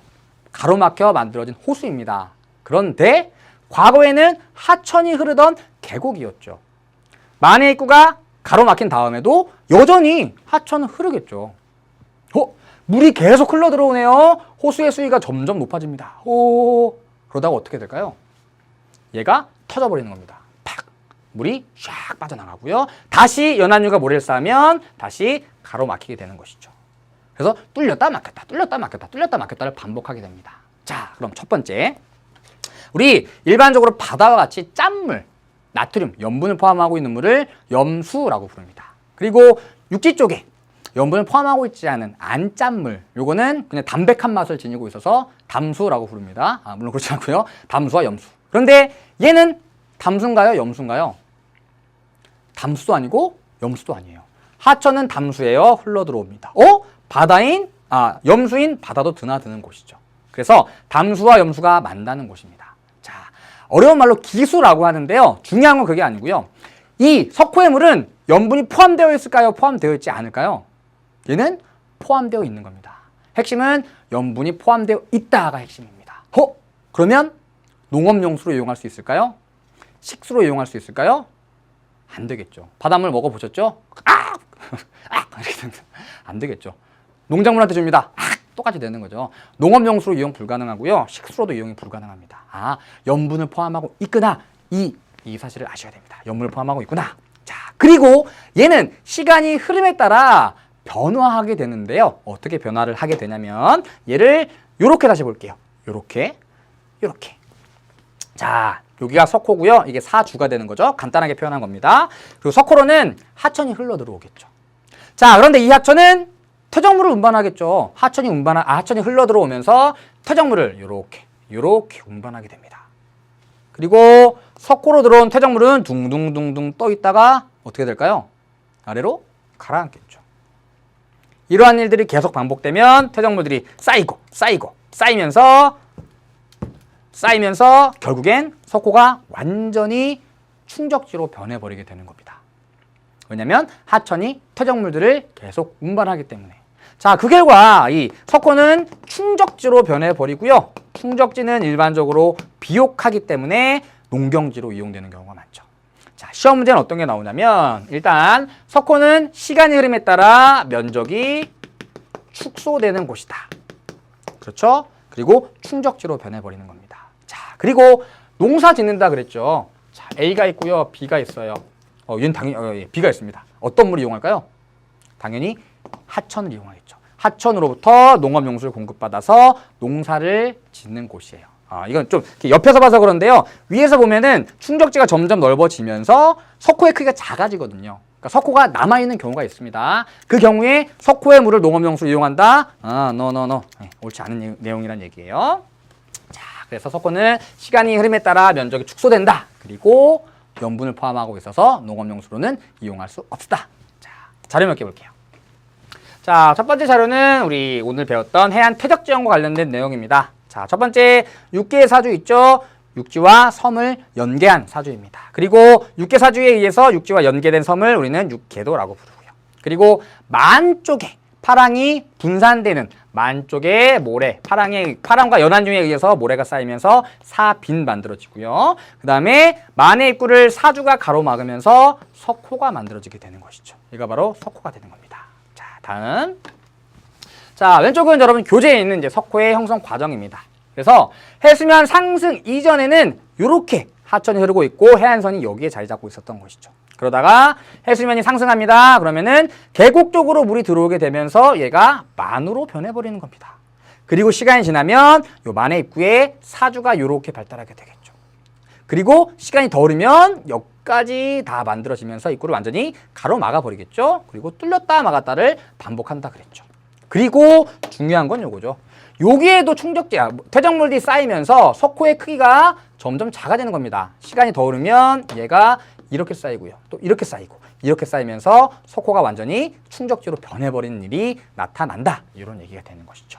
가로막혀 만들어진 호수입니다. 그런데 과거에는 하천이 흐르던 계곡이었죠. 만의 입구가 가로막힌 다음에도 여전히 하천은 흐르겠죠. 물이 계속 흘러 들어오네요. 호수의 수위가 점점 높아집니다. 그러다가 어떻게 될까요? 얘가 터져버리는 겁니다. 팍! 물이 샥 빠져나가고요. 다시 연안류가 모래를 쌓으면 다시 가로막히게 되는 것이죠. 그래서 뚫렸다 막혔다, 뚫렸다 막혔다, 뚫렸다 막혔다를 반복하게 됩니다. 자, 그럼 첫 번째. 우리 일반적으로 바다와 같이 짠물, 나트륨, 염분을 포함하고 있는 물을 염수라고 부릅니다. 그리고 육지 쪽에 염분을 포함하고 있지 않은 안짠물, 요거는 그냥 담백한 맛을 지니고 있어서 담수라고 부릅니다. 물론 그렇지 않고요. 담수와 염수. 그런데 얘는 담수인가요? 염수인가요? 담수도 아니고 염수도 아니에요. 하천은 담수예요. 흘러 들어옵니다. 염수인 바다도 드나드는 곳이죠. 그래서 담수와 염수가 만나는 곳입니다. 자, 어려운 말로 기수라고 하는데요. 중요한 건 그게 아니고요. 이 석호의 물은 염분이 포함되어 있을까요? 포함되어 있지 않을까요? 얘는 포함되어 있는 겁니다. 핵심은 염분이 포함되어 있다가 핵심입니다. 그러면 농업용수로 이용할 수 있을까요? 식수로 이용할 수 있을까요? 안 되겠죠. 바닷물 먹어보셨죠? 안 되겠죠. 농작물한테 줍니다. 똑같이 되는 거죠. 농업용수로 이용 불가능하고요. 식수로도 이용이 불가능합니다. 염분을 포함하고 있구나. 이 사실을 아셔야 됩니다. 염분을 포함하고 있구나. 자, 그리고 얘는 시간이 흐름에 따라 변화하게 되는데요. 어떻게 변화를 하게 되냐면 얘를 요렇게 다시 볼게요. 요렇게. 자, 여기가 석호고요. 이게 사주가 되는 거죠. 간단하게 표현한 겁니다. 그리고 석호로는 하천이 흘러 들어오겠죠. 자, 그런데 이 하천은 퇴적물을 운반하겠죠. 하천이 흘러 들어오면서 퇴적물을 요렇게 운반하게 됩니다. 그리고 석호로 들어온 퇴적물은 둥둥둥둥 떠 있다가 어떻게 될까요? 아래로 가라앉겠죠. 이러한 일들이 계속 반복되면 퇴적물들이 쌓이면서 결국엔 석호가 완전히 충적지로 변해버리게 되는 겁니다. 왜냐하면 하천이 퇴적물들을 계속 운반하기 때문에. 자, 그 결과 이 석호는 충적지로 변해버리고요. 충적지는 일반적으로 비옥하기 때문에 농경지로 이용되는 경우가 많죠. 자, 시험 문제는 어떤 게 나오냐면 일단 석호는 시간의 흐름에 따라 면적이 축소되는 곳이다. 그렇죠? 그리고 충적지로 변해버리는 겁니다. 자, 그리고 농사 짓는다 그랬죠. 자, A가 있고요. B가 있어요. 얘는 당연히 B가 있습니다. 어떤 물을 이용할까요? 당연히 하천을 이용하겠죠. 하천으로부터 농업용수를 공급받아서 농사를 짓는 곳이에요. 이건 좀 옆에서 봐서 그런데요. 위에서 보면은 충적지가 점점 넓어지면서 석호의 크기가 작아지거든요. 그러니까 석호가 남아있는 경우가 있습니다. 그 경우에 석호의 물을 농업용수로 이용한다? 네, 옳지 않은 내용이란 얘기예요. 자, 그래서 석호는 시간이 흐름에 따라 면적이 축소된다. 그리고 염분을 포함하고 있어서 농업용수로는 이용할 수 없다. 자, 자료 몇 개 볼게요. 자, 첫 번째 자료는 우리 오늘 배웠던 해안 퇴적지형과 관련된 내용입니다. 자, 첫 번째 육계의 사주 있죠? 육지와 섬을 연계한 사주입니다. 그리고 육계 사주에 의해서 육지와 연계된 섬을 우리는 육계도라고 부르고요. 그리고 만 쪽에 파랑이 분산되는 만 쪽에 모래, 파랑과 연안중에 의해서 모래가 쌓이면서 사빈 만들어지고요. 그 다음에 만의 입구를 사주가 가로막으면서 석호가 만들어지게 되는 것이죠. 이거 바로 석호가 되는 겁니다. 자, 다음. 자, 왼쪽은 여러분 교재에 있는 이제 석호의 형성 과정입니다. 그래서 해수면 상승 이전에는 이렇게 하천이 흐르고 있고 해안선이 여기에 자리 잡고 있었던 것이죠. 그러다가 해수면이 상승합니다. 그러면은 계곡 쪽으로 물이 들어오게 되면서 얘가 만으로 변해버리는 겁니다. 그리고 시간이 지나면 요 만의 입구에 사주가 이렇게 발달하게 되겠죠. 그리고 시간이 더 흐르면 여기까지 다 만들어지면서 입구를 완전히 가로막아 버리겠죠. 그리고 뚫렸다 막았다를 반복한다 그랬죠. 그리고 중요한 건 요거죠. 여기에도 퇴적물들이 쌓이면서 석호의 크기가 점점 작아지는 겁니다. 시간이 더 흐르면 얘가 이렇게 쌓이고요. 또 이렇게 쌓이고 이렇게 쌓이면서 석호가 완전히 충적지로 변해버리는 일이 나타난다. 이런 얘기가 되는 것이죠.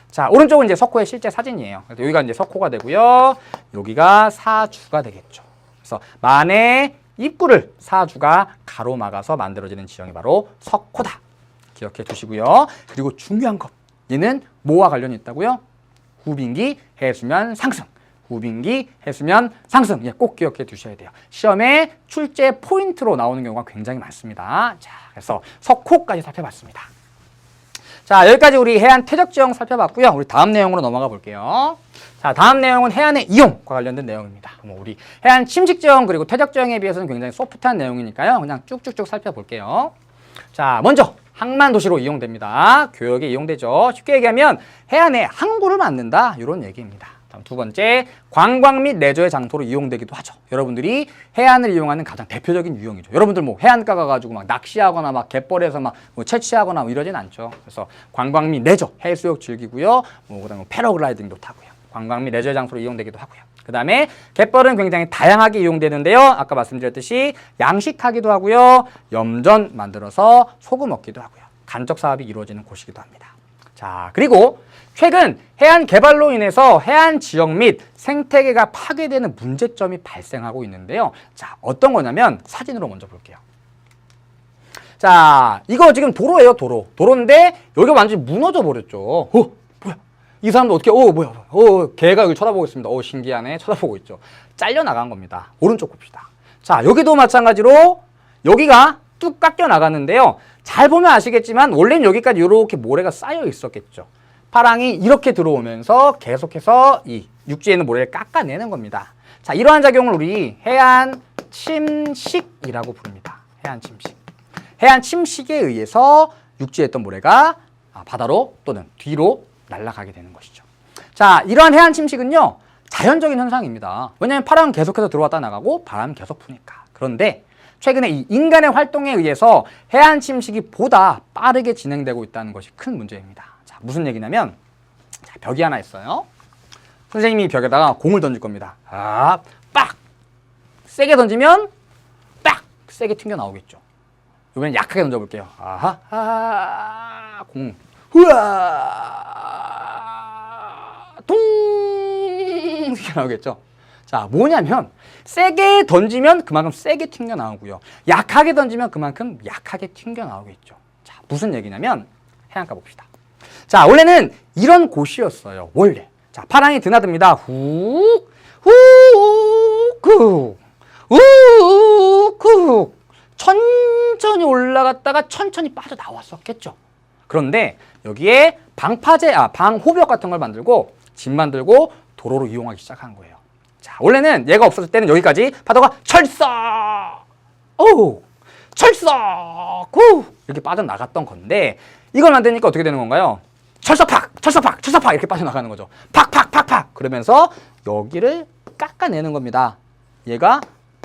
자, 오른쪽은 이제 석호의 실제 사진이에요. 그래서 여기가 이제 석호가 되고요. 여기가 사주가 되겠죠. 그래서 만의 입구를 사주가 가로막아서 만들어지는 지형이 바로 석호다. 기억해 두시고요. 그리고 중요한 것. 얘는 뭐와 관련이 있다고요? 후빙기 해수면 상승. 후빙기 해수면 상승. 꼭 기억해 두셔야 돼요. 시험에 출제 포인트로 나오는 경우가 굉장히 많습니다. 자, 그래서 석호까지 살펴봤습니다. 자, 여기까지 우리 해안 퇴적지형 살펴봤고요. 우리 다음 내용으로 넘어가 볼게요. 자, 다음 내용은 해안의 이용과 관련된 내용입니다. 우리 해안 침식지형 그리고 퇴적지형에 비해서는 굉장히 소프트한 내용이니까요. 그냥 쭉쭉쭉 살펴볼게요. 자, 먼저 항만 도시로 이용됩니다. 교역에 이용되죠. 쉽게 얘기하면 해안에 항구를 만든다. 이런 얘기입니다. 다음 두 번째, 관광 및 레저의 장소로 이용되기도 하죠. 여러분들이 해안을 이용하는 가장 대표적인 유형이죠. 여러분들 뭐 해안가 가가지고 막 낚시하거나 막 갯벌에서 막 뭐 채취하거나 뭐 이러진 않죠. 그래서 관광 및 레저, 해수욕 즐기고요. 그다음에 패러글라이딩도 타고요. 관광 및 레저의 장소로 이용되기도 하고요. 그 다음에 갯벌은 굉장히 다양하게 이용되는데요. 아까 말씀드렸듯이 양식하기도 하고요. 염전 만들어서 소금 얻기도 하고요. 간접 사업이 이루어지는 곳이기도 합니다. 자, 그리고 최근 해안 개발로 인해서 해안 지역 및 생태계가 파괴되는 문제점이 발생하고 있는데요. 자, 어떤 거냐면 사진으로 먼저 볼게요. 자, 이거 지금 도로예요, 도로. 도로인데 여기가 완전히 무너져 버렸죠. 뭐야? 이 사람도 어떻게, 뭐야? 개가 여기 쳐다보고 있습니다. 신기하네. 쳐다보고 있죠. 잘려 나간 겁니다. 오른쪽 봅시다. 자, 여기도 마찬가지로 여기가 뚝 깎여 나갔는데요. 잘 보면 아시겠지만 원래는 여기까지 이렇게 모래가 쌓여 있었겠죠. 파랑이 이렇게 들어오면서 계속해서 이 육지에 있는 모래를 깎아내는 겁니다. 자, 이러한 작용을 우리 해안 침식이라고 부릅니다. 해안 침식. 해안 침식에 의해서 육지에 있던 모래가 바다로 또는 뒤로 날아가게 되는 것이죠. 자, 이러한 해안 침식은요, 자연적인 현상입니다. 왜냐하면 파랑은 계속해서 들어왔다 나가고 바람이 계속 부니까. 그런데 최근에 이 인간의 활동에 의해서 해안 침식이 보다 빠르게 진행되고 있다는 것이 큰 문제입니다. 자, 무슨 얘기냐면, 자, 벽이 하나 있어요. 선생님이 벽에다가 공을 던질 겁니다. 빡! 세게 던지면 빡! 세게 튕겨 나오겠죠. 이번엔 약하게 던져볼게요. 공. 후아! 동! 이렇게 나오겠죠. 자, 뭐냐면 세게 던지면 그만큼 세게 튕겨 나오고요. 약하게 던지면 그만큼 약하게 튕겨 나오겠죠. 자, 무슨 얘기냐면 해안가 봅시다. 자, 원래는 이런 곳이었어요. 원래. 자, 파랑이 드나듭니다. 훅! 훅! 쿡! 훅! 쿡! 천천히 올라갔다가 천천히 빠져나왔었겠죠. 그런데 여기에 방호벽 같은 걸 만들고 집 만들고 도로로 이용하기 시작한 거예요. 자, 원래는 얘가 없었을 때는 여기까지 파도가 철썩! 철썩! 이렇게 빠져나갔던 건데 이걸 만드니까 어떻게 되는 건가요? 철썩팍! 철썩팍! 철썩팍! 이렇게 빠져나가는 거죠. 팍팍팍팍! 그러면서 여기를 깎아내는 겁니다. 얘가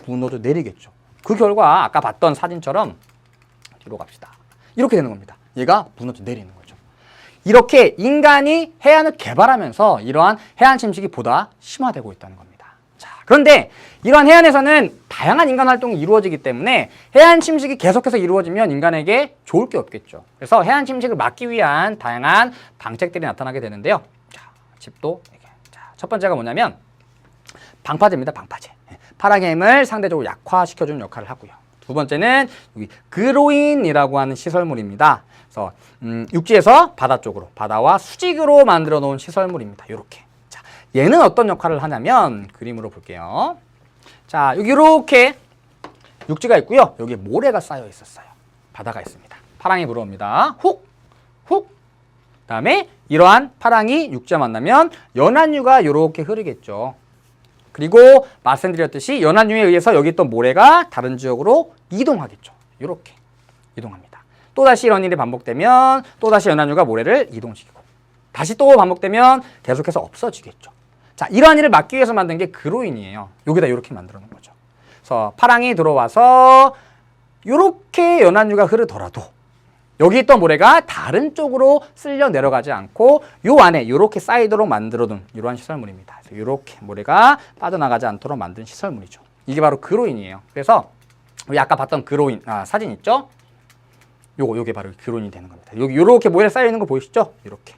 무너져 내리겠죠. 그 결과 아까 봤던 사진처럼 뒤로 갑시다. 이렇게 되는 겁니다. 얘가 무너져 내리는 거죠. 이렇게 인간이 해안을 개발하면서 이러한 해안 침식이 보다 심화되고 있다는 겁니다. 자, 그런데 이러한 해안에서는 다양한 인간 활동이 이루어지기 때문에 해안 침식이 계속해서 이루어지면 인간에게 좋을 게 없겠죠. 그래서 해안 침식을 막기 위한 다양한 방책들이 나타나게 되는데요. 자, 집도 이렇게. 자, 첫 번째가 뭐냐면 방파제입니다. 방파제. 파랑의 힘을 상대적으로 약화시켜주는 역할을 하고요. 두 번째는 여기 그로인이라고 하는 시설물입니다. 그래서 육지에서 바다 쪽으로, 바다와 수직으로 만들어 놓은 시설물입니다. 이렇게. 자, 얘는 어떤 역할을 하냐면 그림으로 볼게요. 자, 여기 이렇게 육지가 있고요. 여기에 모래가 쌓여 있었어요. 바다가 있습니다. 파랑이 불어옵니다. 훅, 훅. 그다음에 이러한 파랑이 육지와 만나면 연안유가 이렇게 흐르겠죠. 그리고 말씀드렸듯이 연안유에 의해서 여기 있던 모래가 다른 지역으로 이동하겠죠. 이렇게 이동합니다. 또다시 이런 일이 반복되면 또다시 연안유가 모래를 이동시키고 다시 또 반복되면 계속해서 없어지겠죠. 자, 이러한 일을 막기 위해서 만든 게 그로인이에요. 여기다 이렇게 만들어 놓은 거죠. 그래서 파랑이 들어와서 이렇게 연안유가 흐르더라도 여기 있던 모래가 다른 쪽으로 쓸려 내려가지 않고 요 안에 이렇게 쌓이도록 만들어둔 이러한 시설물입니다. 그래서 이렇게 모래가 빠져나가지 않도록 만든 시설물이죠. 이게 바로 그로인이에요. 그래서 우리 아까 봤던 그로인 사진 있죠? 요게 바로 그로인이 되는 겁니다. 여기 이렇게 모래 쌓여 있는 거 보이시죠? 이렇게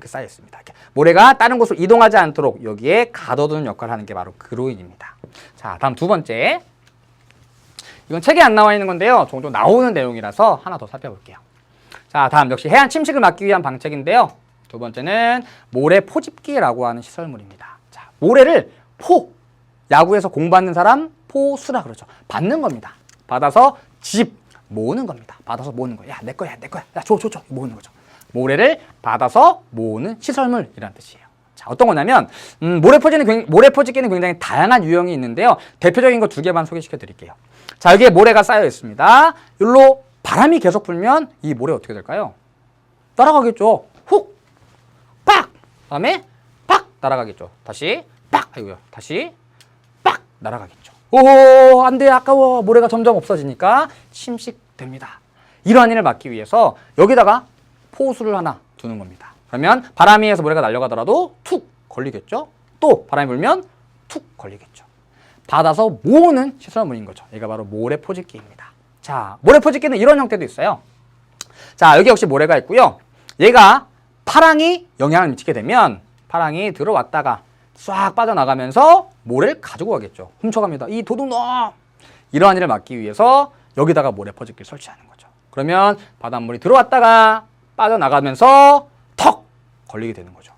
쌓여 있습니다. 이렇게. 모래가 다른 곳으로 이동하지 않도록 여기에 가둬두는 역할을 하는 게 바로 그로인입니다. 자, 다음 두 번째. 이건 책에 안 나와 있는 건데요. 종종 나오는 내용이라서 하나 더 살펴볼게요. 자, 다음 역시 해안 침식을 막기 위한 방책인데요. 두 번째는 모래 포집기라고 하는 시설물입니다. 자, 모래를 야구에서 공 받는 사람 포수라 그러죠. 받는 겁니다. 받아서 모으는 겁니다. 받아서 모으는 거예요. 야, 내 거야. 야, 줘. 모으는 거죠. 모래를 받아서 모으는 시설물이라는 뜻이에요. 자, 어떤 거냐면 모래 포집기는 굉장히 다양한 유형이 있는데요. 대표적인 거 두 개만 소개시켜 드릴게요. 자, 여기에 모래가 쌓여 있습니다. 여기로 바람이 계속 불면 이 모래 어떻게 될까요? 날아가겠죠. 훅! 팍! 다음에 팍! 날아가겠죠. 다시 팍! 다시 팍! 날아가겠죠. 오, 안 돼. 아까워. 모래가 점점 없어지니까 침식됩니다. 이러한 일을 막기 위해서 여기다가 포수를 하나 두는 겁니다. 그러면 바람이 해서 모래가 날아가더라도 툭 걸리겠죠. 또 바람이 불면 툭 걸리겠죠. 받아서 모으는 시설물인 거죠. 얘가 바로 모래 포집기입니다. 자, 모래 포집기는 이런 형태도 있어요. 자, 여기 역시 모래가 있고요. 얘가 파랑이 영향을 미치게 되면 파랑이 들어왔다가 싹 빠져나가면서 모래를 가지고 가겠죠. 훔쳐갑니다. 이 도둑놈! 이러한 일을 막기 위해서 여기다가 모래 포집기를 설치하는 거죠. 그러면 바닷물이 들어왔다가 빠져나가면서 턱! 걸리게 되는 거죠.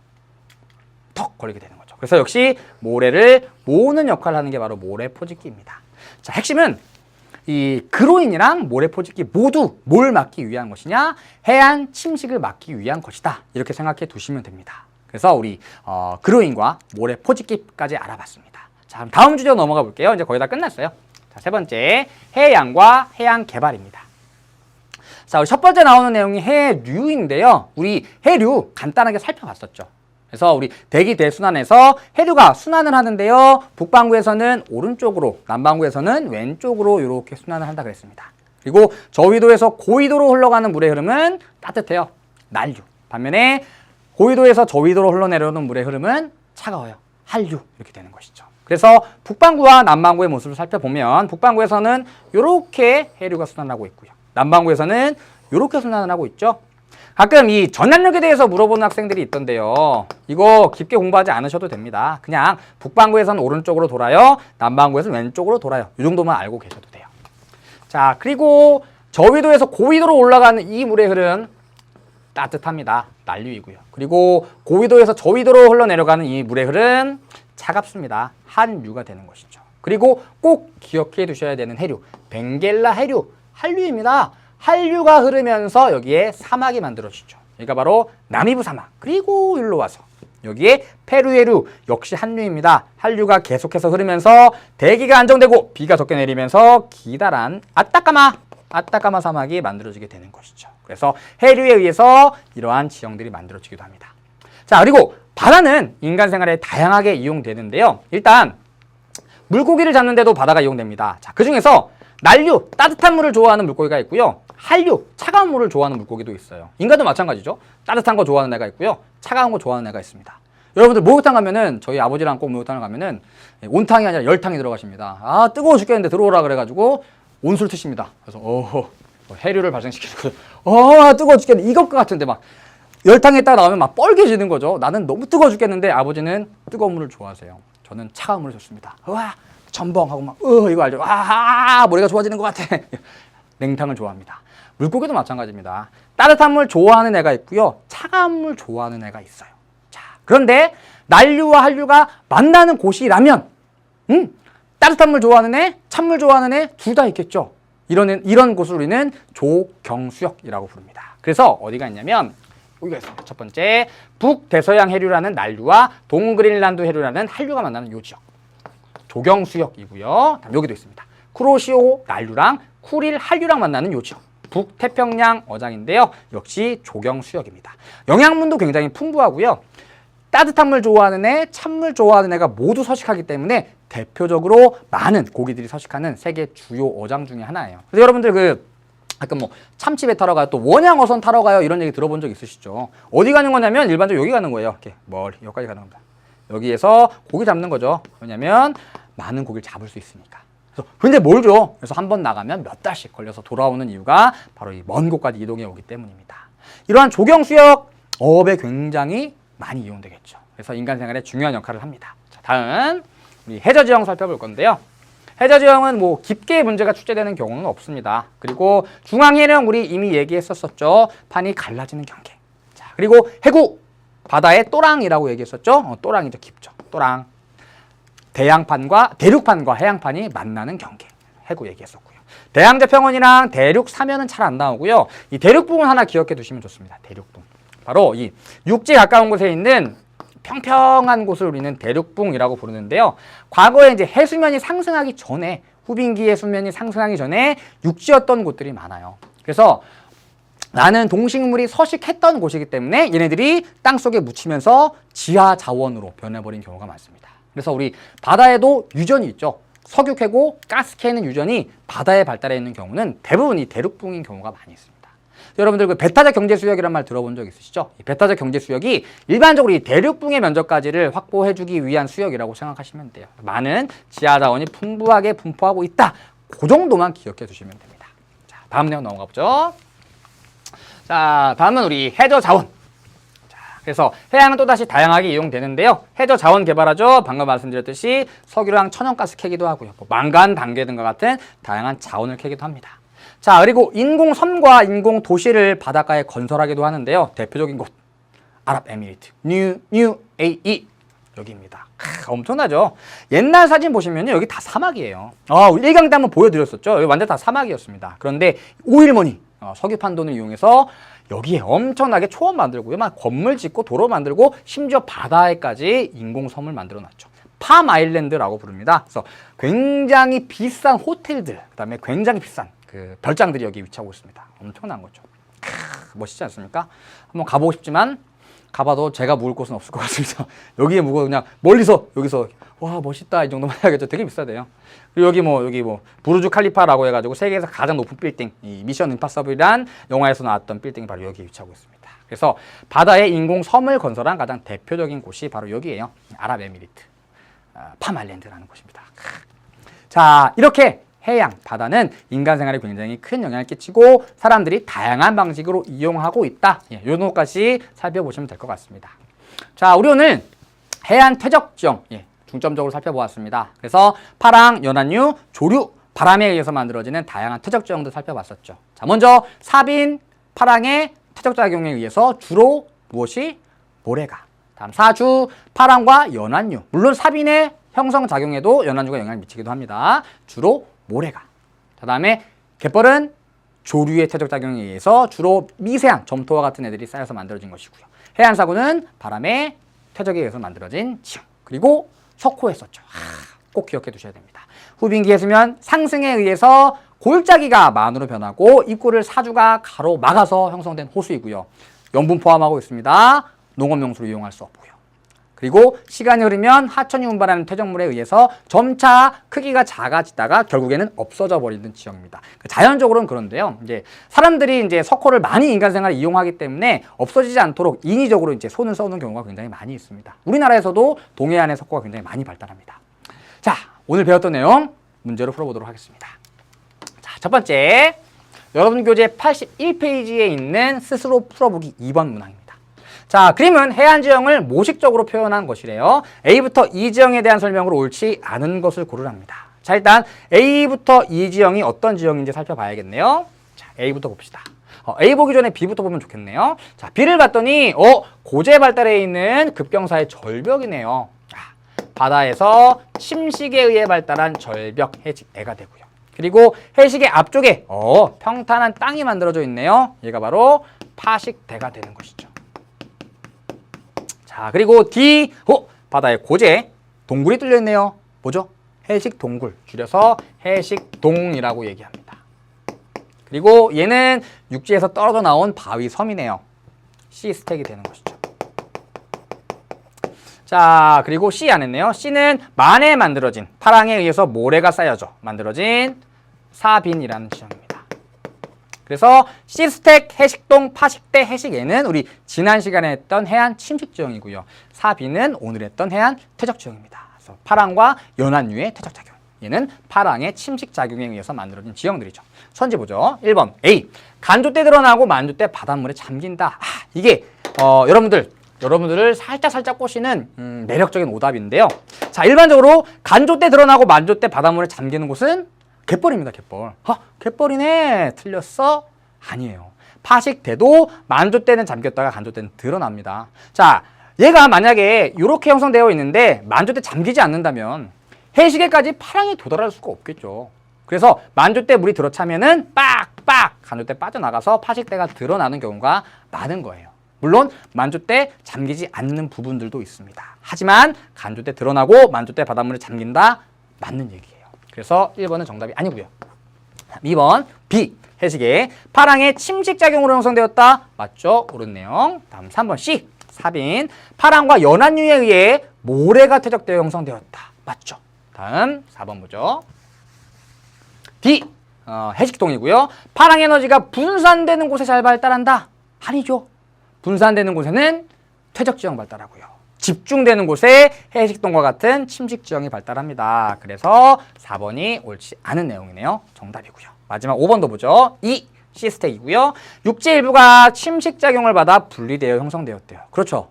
턱! 걸리게 되는 거죠. 그래서 역시 모래를 모으는 역할을 하는 게 바로 모래 포집기입니다. 자, 핵심은 이 그로인이랑 모래 포집기 모두 뭘 막기 위한 것이냐? 해안 침식을 막기 위한 것이다. 이렇게 생각해 두시면 됩니다. 그래서 우리 그로인과 모래 포집기까지 알아봤습니다. 자, 그럼 다음 주제로 넘어가 볼게요. 이제 거의 다 끝났어요. 자, 세 번째, 해양과 해양 개발입니다. 자, 우리 첫 번째 나오는 내용이 해류인데요. 우리 해류 간단하게 살펴봤었죠. 그래서 우리 대기 대순환에서 해류가 순환을 하는데요. 북반구에서는 오른쪽으로, 남반구에서는 왼쪽으로 이렇게 순환을 한다 그랬습니다. 그리고 저위도에서 고위도로 흘러가는 물의 흐름은 따뜻해요. 난류. 반면에 고위도에서 저위도로 흘러내려오는 물의 흐름은 차가워요. 한류. 이렇게 되는 것이죠. 그래서 북반구와 남반구의 모습을 살펴보면 북반구에서는 이렇게 해류가 순환하고 있고요. 남반구에서는 이렇게 순환을 하고 있죠. 가끔 이 전남력에 대해서 물어보는 학생들이 있던데요. 이거 깊게 공부하지 않으셔도 됩니다. 그냥 북반구에서는 오른쪽으로 돌아요. 남반구에서는 왼쪽으로 돌아요. 이 정도만 알고 계셔도 돼요. 자, 그리고 저위도에서 고위도로 올라가는 이 물의 흐름 따뜻합니다. 난류이고요. 그리고 고위도에서 저위도로 흘러내려가는 이 물의 흐름 차갑습니다. 한류가 되는 것이죠. 그리고 꼭 기억해 두셔야 되는 해류, 벵겔라 해류, 한류입니다. 한류가 흐르면서 여기에 사막이 만들어지죠. 여기가 바로 나미부 사막. 그리고 일로 와서 여기에 페루해류 역시 한류입니다. 한류가 계속해서 흐르면서 대기가 안정되고 비가 적게 내리면서 기다란 아따까마 사막이 만들어지게 되는 것이죠. 그래서 해류에 의해서 이러한 지형들이 만들어지기도 합니다. 자, 그리고 바다는 인간 생활에 다양하게 이용되는데요. 일단 물고기를 잡는 데도 바다가 이용됩니다. 자, 그 중에서 난류, 따뜻한 물을 좋아하는 물고기가 있고요. 한류, 차가운 물을 좋아하는 물고기도 있어요. 인간도 마찬가지죠. 따뜻한 거 좋아하는 애가 있고요. 차가운 거 좋아하는 애가 있습니다. 여러분들 목욕탕 가면은 저희 아버지랑 꼭 목욕탕을 가면은 온탕이 아니라 열탕이 들어가십니다. 아, 뜨거워 죽겠는데 들어오라 그래가지고 온수를 트십니다. 그래서 해류를 발생시키고 뜨거워 죽겠는데 이것과 같은데 막 열탕에 있다가 나오면 막 뻘개지는 거죠. 나는 너무 뜨거워 죽겠는데 아버지는 뜨거운 물을 좋아하세요. 저는 차가운 물을 좋습니다. 와, 첨벙하고 막 이거 알죠? 머리가 좋아지는 것 같아. 냉탕을 좋아합니다. 물고기도 마찬가지입니다. 따뜻한 물 좋아하는 애가 있고요. 차가운 물 좋아하는 애가 있어요. 자, 그런데 난류와 한류가 만나는 곳이라면 따뜻한 물 좋아하는 애, 찬물 좋아하는 애 둘 다 있겠죠. 이런 곳을 우리는 조경수역이라고 부릅니다. 그래서 어디가 있냐면 여기가 있어요. 첫 번째, 북대서양 해류라는 난류와 동그린란드 해류라는 한류가 만나는 요 지역. 조경수역이고요. 여기도 있습니다. 쿠로시오 난류랑 쿠릴 한류랑 만나는 요 지역. 북태평양 어장인데요. 역시 조경수역입니다. 영양분도 굉장히 풍부하고요. 따뜻한 물 좋아하는 애, 찬물 좋아하는 애가 모두 서식하기 때문에 대표적으로 많은 고기들이 서식하는 세계 주요 어장 중에 하나예요. 그래서 여러분들 가끔 참치배 타러 가요, 또 원양어선 타러 가요, 이런 얘기 들어본 적 있으시죠? 어디 가는 거냐면 일반적으로 여기 가는 거예요. 이렇게 멀리 여기까지 가는 겁니다. 여기에서 고기 잡는 거죠. 왜냐면 많은 고기를 잡을 수 있으니까. 근데 뭘 줘? 그래서 한 번 나가면 몇 달씩 걸려서 돌아오는 이유가 바로 이 먼 곳까지 이동해 오기 때문입니다. 이러한 조경수역 어업에 굉장히 많이 이용되겠죠. 그래서 인간 생활에 중요한 역할을 합니다. 자, 다음 우리 해저지형 살펴볼 건데요. 해저지형은 깊게 문제가 출제되는 경우는 없습니다. 그리고 중앙해령 우리 이미 얘기했었죠. 판이 갈라지는 경계. 자, 그리고 해구 바다의 또랑이라고 얘기했었죠. 또랑이죠. 깊죠. 또랑. 대륙판과 해양판이 만나는 경계. 해구 얘기했었고요. 대양제평원이랑 대륙 사면은 잘 안 나오고요. 이 대륙붕은 하나 기억해 두시면 좋습니다. 대륙붕. 바로 이 육지에 가까운 곳에 있는 평평한 곳을 우리는 대륙붕이라고 부르는데요. 과거에 이제 해수면이 상승하기 전에, 후빙기의 수면이 상승하기 전에 육지였던 곳들이 많아요. 그래서 나는 동식물이 서식했던 곳이기 때문에 얘네들이 땅속에 묻히면서 지하 자원으로 변해버린 경우가 많습니다. 그래서 우리 바다에도 유전이 있죠. 석유캐고 가스캐는 유전이 바다에 발달해 있는 경우는 대부분 이 대륙붕인 경우가 많이 있습니다. 여러분들 그 배타적 경제 수역이란 말 들어본 적 있으시죠? 이 배타적 경제 수역이 일반적으로 이 대륙붕의 면적까지를 확보해주기 위한 수역이라고 생각하시면 돼요. 많은 지하 자원이 풍부하게 분포하고 있다. 그 정도만 기억해 두시면 됩니다. 자, 다음 내용 넘어가 보죠. 자, 다음은 우리 해저 자원. 자, 그래서 해양은 또다시 다양하게 이용되는데요. 해저 자원 개발하죠. 방금 말씀드렸듯이 석유랑 천연가스 캐기도 하고요. 뭐 망간, 단계 등과 같은 다양한 자원을 캐기도 합니다. 자, 그리고 인공섬과 인공도시를 바닷가에 건설하기도 하는데요. 대표적인 곳, 아랍에미리트, UAE 여기입니다. 엄청나죠? 옛날 사진 보시면 여기 다 사막이에요. 1강 때 한번 보여드렸었죠. 여기 완전 다 사막이었습니다. 그런데 오일머니, 석유판 돈을 이용해서 여기에 엄청나게 초원 만들고요. 막 건물 짓고 도로 만들고 심지어 바다에까지 인공섬을 만들어 놨죠. 팜 아일랜드라고 부릅니다. 그래서 굉장히 비싼 호텔들, 그다음에 굉장히 비싼 그 별장들이 여기 위치하고 있습니다. 엄청난 거죠. 멋있지 않습니까? 한번 가보고 싶지만 가봐도 제가 묵을 곳은 없을 것 같습니다. 여기에 묵어 그냥 멀리서 여기서 와 멋있다 이 정도만 해야겠죠. 되게 비싸대요. 그리고 여기 뭐 부르주 칼리파라고 해가지고 세계에서 가장 높은 빌딩, 이 미션 임파서블이란 영화에서 나왔던 빌딩이 바로 여기 위치하고 있습니다. 그래서 바다에 인공 섬을 건설한 가장 대표적인 곳이 바로 여기예요. 아랍에미리트, 팜 아일랜드라는 곳입니다. 자, 이렇게 해양, 바다는 인간 생활에 굉장히 큰 영향을 끼치고 사람들이 다양한 방식으로 이용하고 있다. 이 정도까지 살펴보시면 될 것 같습니다. 자, 우리 오늘 해안 퇴적 지형 중점적으로 살펴보았습니다. 그래서 파랑, 연안류, 조류, 바람에 의해서 만들어지는 다양한 퇴적 지형도 살펴봤었죠. 자, 먼저 사빈, 파랑의 퇴적 작용에 의해서 주로 무엇이? 모래가. 다음 사주, 파랑과 연안류. 물론 사빈의 형성 작용에도 연안류가 영향을 미치기도 합니다. 주로 모래가. 그 다음에 갯벌은 조류의 퇴적 작용에 의해서 주로 미세한 점토와 같은 애들이 쌓여서 만들어진 것이고요. 해안사고는 바람의 퇴적에 의해서 만들어진 지형. 그리고 석호했었죠. 꼭 기억해 두셔야 됩니다. 후빈기 해수면 상승에 의해서 골짜기가 만으로 변하고 입구를 사주가 가로막아서 형성된 호수이고요. 염분 포함하고 있습니다. 농업용수로 이용할 수 없고요. 그리고 시간이 흐르면 하천이 운반하는 퇴적물에 의해서 점차 크기가 작아지다가 결국에는 없어져 버리는 지형입니다. 자연적으로는 그런데요. 이제 사람들이 이제 석호를 많이 인간 생활에 이용하기 때문에 없어지지 않도록 인위적으로 이제 손을 써오는 경우가 굉장히 많이 있습니다. 우리나라에서도 동해안의 석호가 굉장히 많이 발달합니다. 자, 오늘 배웠던 내용 문제로 풀어보도록 하겠습니다. 자, 첫 번째, 여러분 교재 81페이지에 있는 스스로 풀어보기 2번 문항입니다. 자, 그림은 해안 지형을 모식적으로 표현한 것이래요. A부터 E 지형에 대한 설명으로 옳지 않은 것을 고르랍니다. 자, 일단 A부터 E 지형이 어떤 지형인지 살펴봐야겠네요. 자, A부터 봅시다. A 보기 전에 B부터 보면 좋겠네요. 자, B를 봤더니 고재 발달해 있는 급경사의 절벽이네요. 자, 바다에서 침식에 의해 발달한 절벽 해직대가 되고요. 그리고 해식의 앞쪽에 평탄한 땅이 만들어져 있네요. 얘가 바로 파식대가 되는 것이죠. 자, 그리고 D, 바다에 고재, 동굴이 뚫려 있네요. 뭐죠? 해식 동굴, 줄여서 해식동이라고 얘기합니다. 그리고 얘는 육지에서 떨어져 나온 바위 섬이네요. C 스택이 되는 것이죠. 자, 그리고 C 안 했네요. C는 만에 만들어진, 파랑에 의해서 모래가 쌓여져 만들어진 사빈이라는 지형입니다. 그래서 C스택, 해식동, 파식대, 해식에는 우리 지난 시간에 했던 해안 침식 지형이고요. 사비는 오늘 했던 해안 퇴적 지형입니다. 그래서 파랑과 연안류의 퇴적 작용. 얘는 파랑의 침식 작용에 의해서 만들어진 지형들이죠. 선지 보죠. 1번 A. 간조 때 드러나고 만조 때 바닷물에 잠긴다. 이게 여러분들을 살짝 꼬시는 매력적인 오답인데요. 자, 일반적으로 간조 때 드러나고 만조 때 바닷물에 잠기는 곳은 갯벌입니다. 갯벌. 갯벌이네. 틀렸어? 아니에요. 파식대도 만조 때는 잠겼다가 간조 때는 드러납니다. 자, 얘가 만약에 이렇게 형성되어 있는데 만조 때 잠기지 않는다면 해식에까지 파랑이 도달할 수가 없겠죠. 그래서 만조 때 물이 들어차면은 빡빡 간조 때 빠져나가서 파식대가 드러나는 경우가 많은 거예요. 물론 만조 때 잠기지 않는 부분들도 있습니다. 하지만 간조 때 드러나고 만조 때 바닷물에 잠긴다. 맞는 얘기예요. 그래서 1번은 정답이 아니고요. 2번 B. 해식에 파랑의 침식작용으로 형성되었다. 맞죠? 옳은 내용. 다음 3번 C. 사빈. 파랑과 연안류에 의해 모래가 퇴적되어 형성되었다. 맞죠? 다음 4번 보죠. D. 해식동이고요. 파랑 에너지가 분산되는 곳에 잘 발달한다? 아니죠. 분산되는 곳에는 퇴적지형 발달하고요. 집중되는 곳에 해식동과 같은 침식지형이 발달합니다. 그래서 4번이 옳지 않은 내용이네요. 정답이고요. 마지막 5번도 보죠. 시스텍이고요. 육지 일부가 침식작용을 받아 분리되어 형성되었대요. 그렇죠.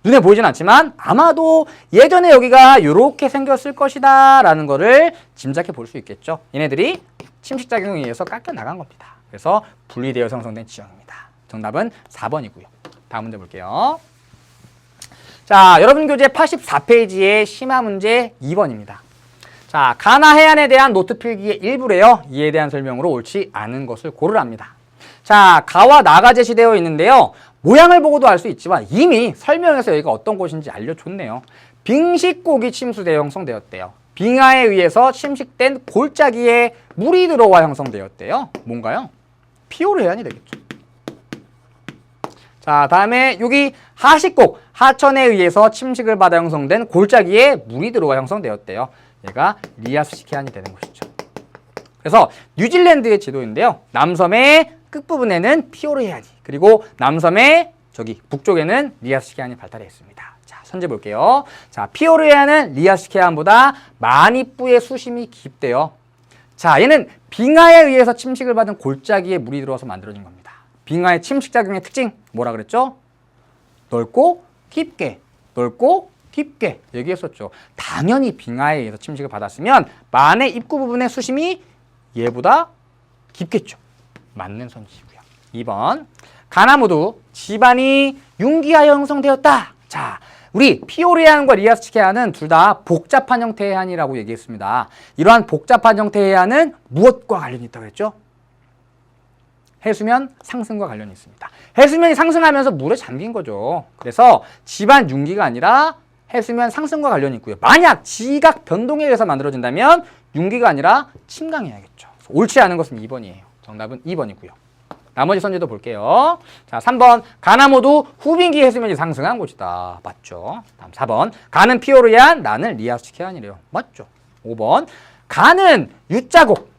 눈에 보이진 않지만 아마도 예전에 여기가 이렇게 생겼을 것이다 라는 거를 짐작해 볼 수 있겠죠. 얘네들이 침식작용에 의해서 깎여 나간 겁니다. 그래서 분리되어 형성된 지형입니다. 정답은 4번이고요. 다음 문제 볼게요. 자, 여러분 교재 84페이지의 심화 문제 2번입니다. 자, 가나 해안에 대한 노트 필기의 일부래요. 이에 대한 설명으로 옳지 않은 것을 고르랍니다. 자, 가와 나가 제시되어 있는데요. 모양을 보고도 알 수 있지만 이미 설명에서 여기가 어떤 곳인지 알려줬네요. 빙식곡이 침수되어 형성되었대요. 빙하에 의해서 침식된 골짜기에 물이 들어와 형성되었대요. 뭔가요? 피오르 해안이 되겠죠. 자, 다음에 여기 하식곡, 하천에 의해서 침식을 받아 형성된 골짜기에 물이 들어와 형성되었대요. 얘가 리아스식 해안이 되는 것이죠. 그래서 뉴질랜드의 지도인데요. 남섬의 끝부분에는 피오르 해안이, 그리고 남섬의 저기 북쪽에는 리아스식 해안이 발달해 있습니다. 자, 선제 볼게요. 자, 피오르 해안은 리아스식 해안보다 마니뿌의 수심이 깊대요. 자, 얘는 빙하에 의해서 침식을 받은 골짜기에 물이 들어와서 만들어진 겁니다. 빙하의 침식작용의 특징 뭐라 그랬죠? 넓고 깊게, 넓고 깊게 얘기했었죠. 당연히 빙하에 의해서 침식을 받았으면 만의 입구 부분의 수심이 얘보다 깊겠죠. 맞는 선지고요. 2번, 가나무도 지반이 융기하여 형성되었다. 자, 우리 피오르 해안과 리아스식 해안은 둘 다 복잡한 형태의 해안이라고 얘기했습니다. 이러한 복잡한 형태의 해안은 무엇과 관련이 있다고 했죠? 해수면 상승과 관련이 있습니다. 해수면이 상승하면서 물에 잠긴 거죠. 그래서 지반 융기가 아니라 해수면 상승과 관련이 있고요. 만약 지각 변동에 의해서 만들어진다면 융기가 아니라 침강해야겠죠. 옳지 않은 것은 2번이에요. 정답은 2번이고요. 나머지 선지도 볼게요. 자, 3번, 가나모도 후빙기 해수면이 상승한 곳이다. 맞죠. 다음 4번, 가는 피오르 해안, 나는 리아스식 해안이래요. 맞죠. 5번, 가는 U자곡.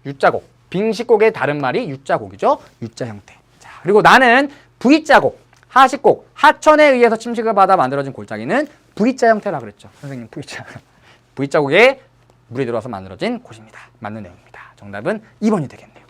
빙식곡의 다른 말이 U자곡이죠. U자 형태. 자, 그리고 나는 V자곡, 하식곡, 하천에 의해서 침식을 받아 만들어진 골짜기는 V자 형태라 그랬죠. 선생님, V자곡에 물이 들어와서 만들어진 곳입니다. 맞는 내용입니다. 정답은 2번이 되겠네요.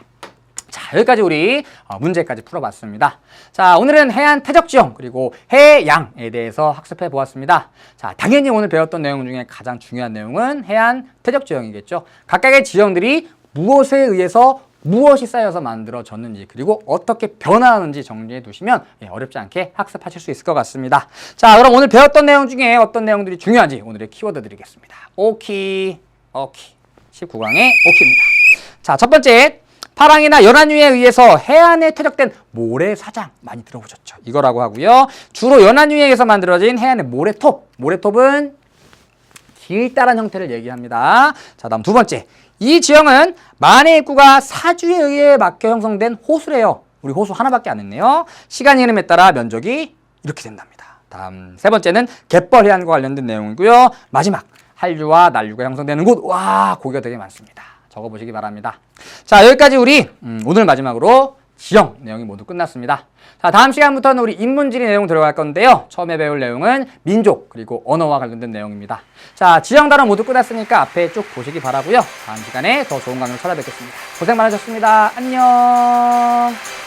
자, 여기까지 우리 문제까지 풀어봤습니다. 자, 오늘은 해안 퇴적지형 그리고 해양에 대해서 학습해 보았습니다. 자, 당연히 오늘 배웠던 내용 중에 가장 중요한 내용은 해안 퇴적지형이겠죠. 각각의 지형들이 무엇에 의해서 무엇이 쌓여서 만들어졌는지 그리고 어떻게 변화하는지 정리해 두시면 어렵지 않게 학습하실 수 있을 것 같습니다. 자, 그럼 오늘 배웠던 내용 중에 어떤 내용들이 중요한지 오늘의 키워드 드리겠습니다. 오키 19강의 오키입니다. 자, 첫 번째, 파랑이나 연안위에 의해서 해안에 퇴적된 모래사장 많이 들어보셨죠? 이거라고 하고요. 주로 연안위에 의해서 만들어진 해안의 모래톱은 길다란 형태를 얘기합니다. 자, 다음 두 번째, 이 지형은 만의 입구가 사주에 의해 막혀 형성된 호수래요. 우리 호수 하나밖에 안 했네요. 시간 흐름에 따라 면적이 이렇게 된답니다. 다음 세 번째는 갯벌 해안과 관련된 내용이고요. 마지막, 한류와 난류가 형성되는 곳. 와, 고기가 되게 많습니다. 적어보시기 바랍니다. 자, 여기까지 우리 오늘 마지막으로 지형 내용이 모두 끝났습니다. 자, 다음 시간부터는 우리 인문지리 내용 들어갈 건데요. 처음에 배울 내용은 민족 그리고 언어와 관련된 내용입니다. 자, 지형 단어 모두 끝났으니까 앞에 쭉 보시기 바라고요. 다음 시간에 더 좋은 강의로 찾아뵙겠습니다. 고생 많으셨습니다. 안녕.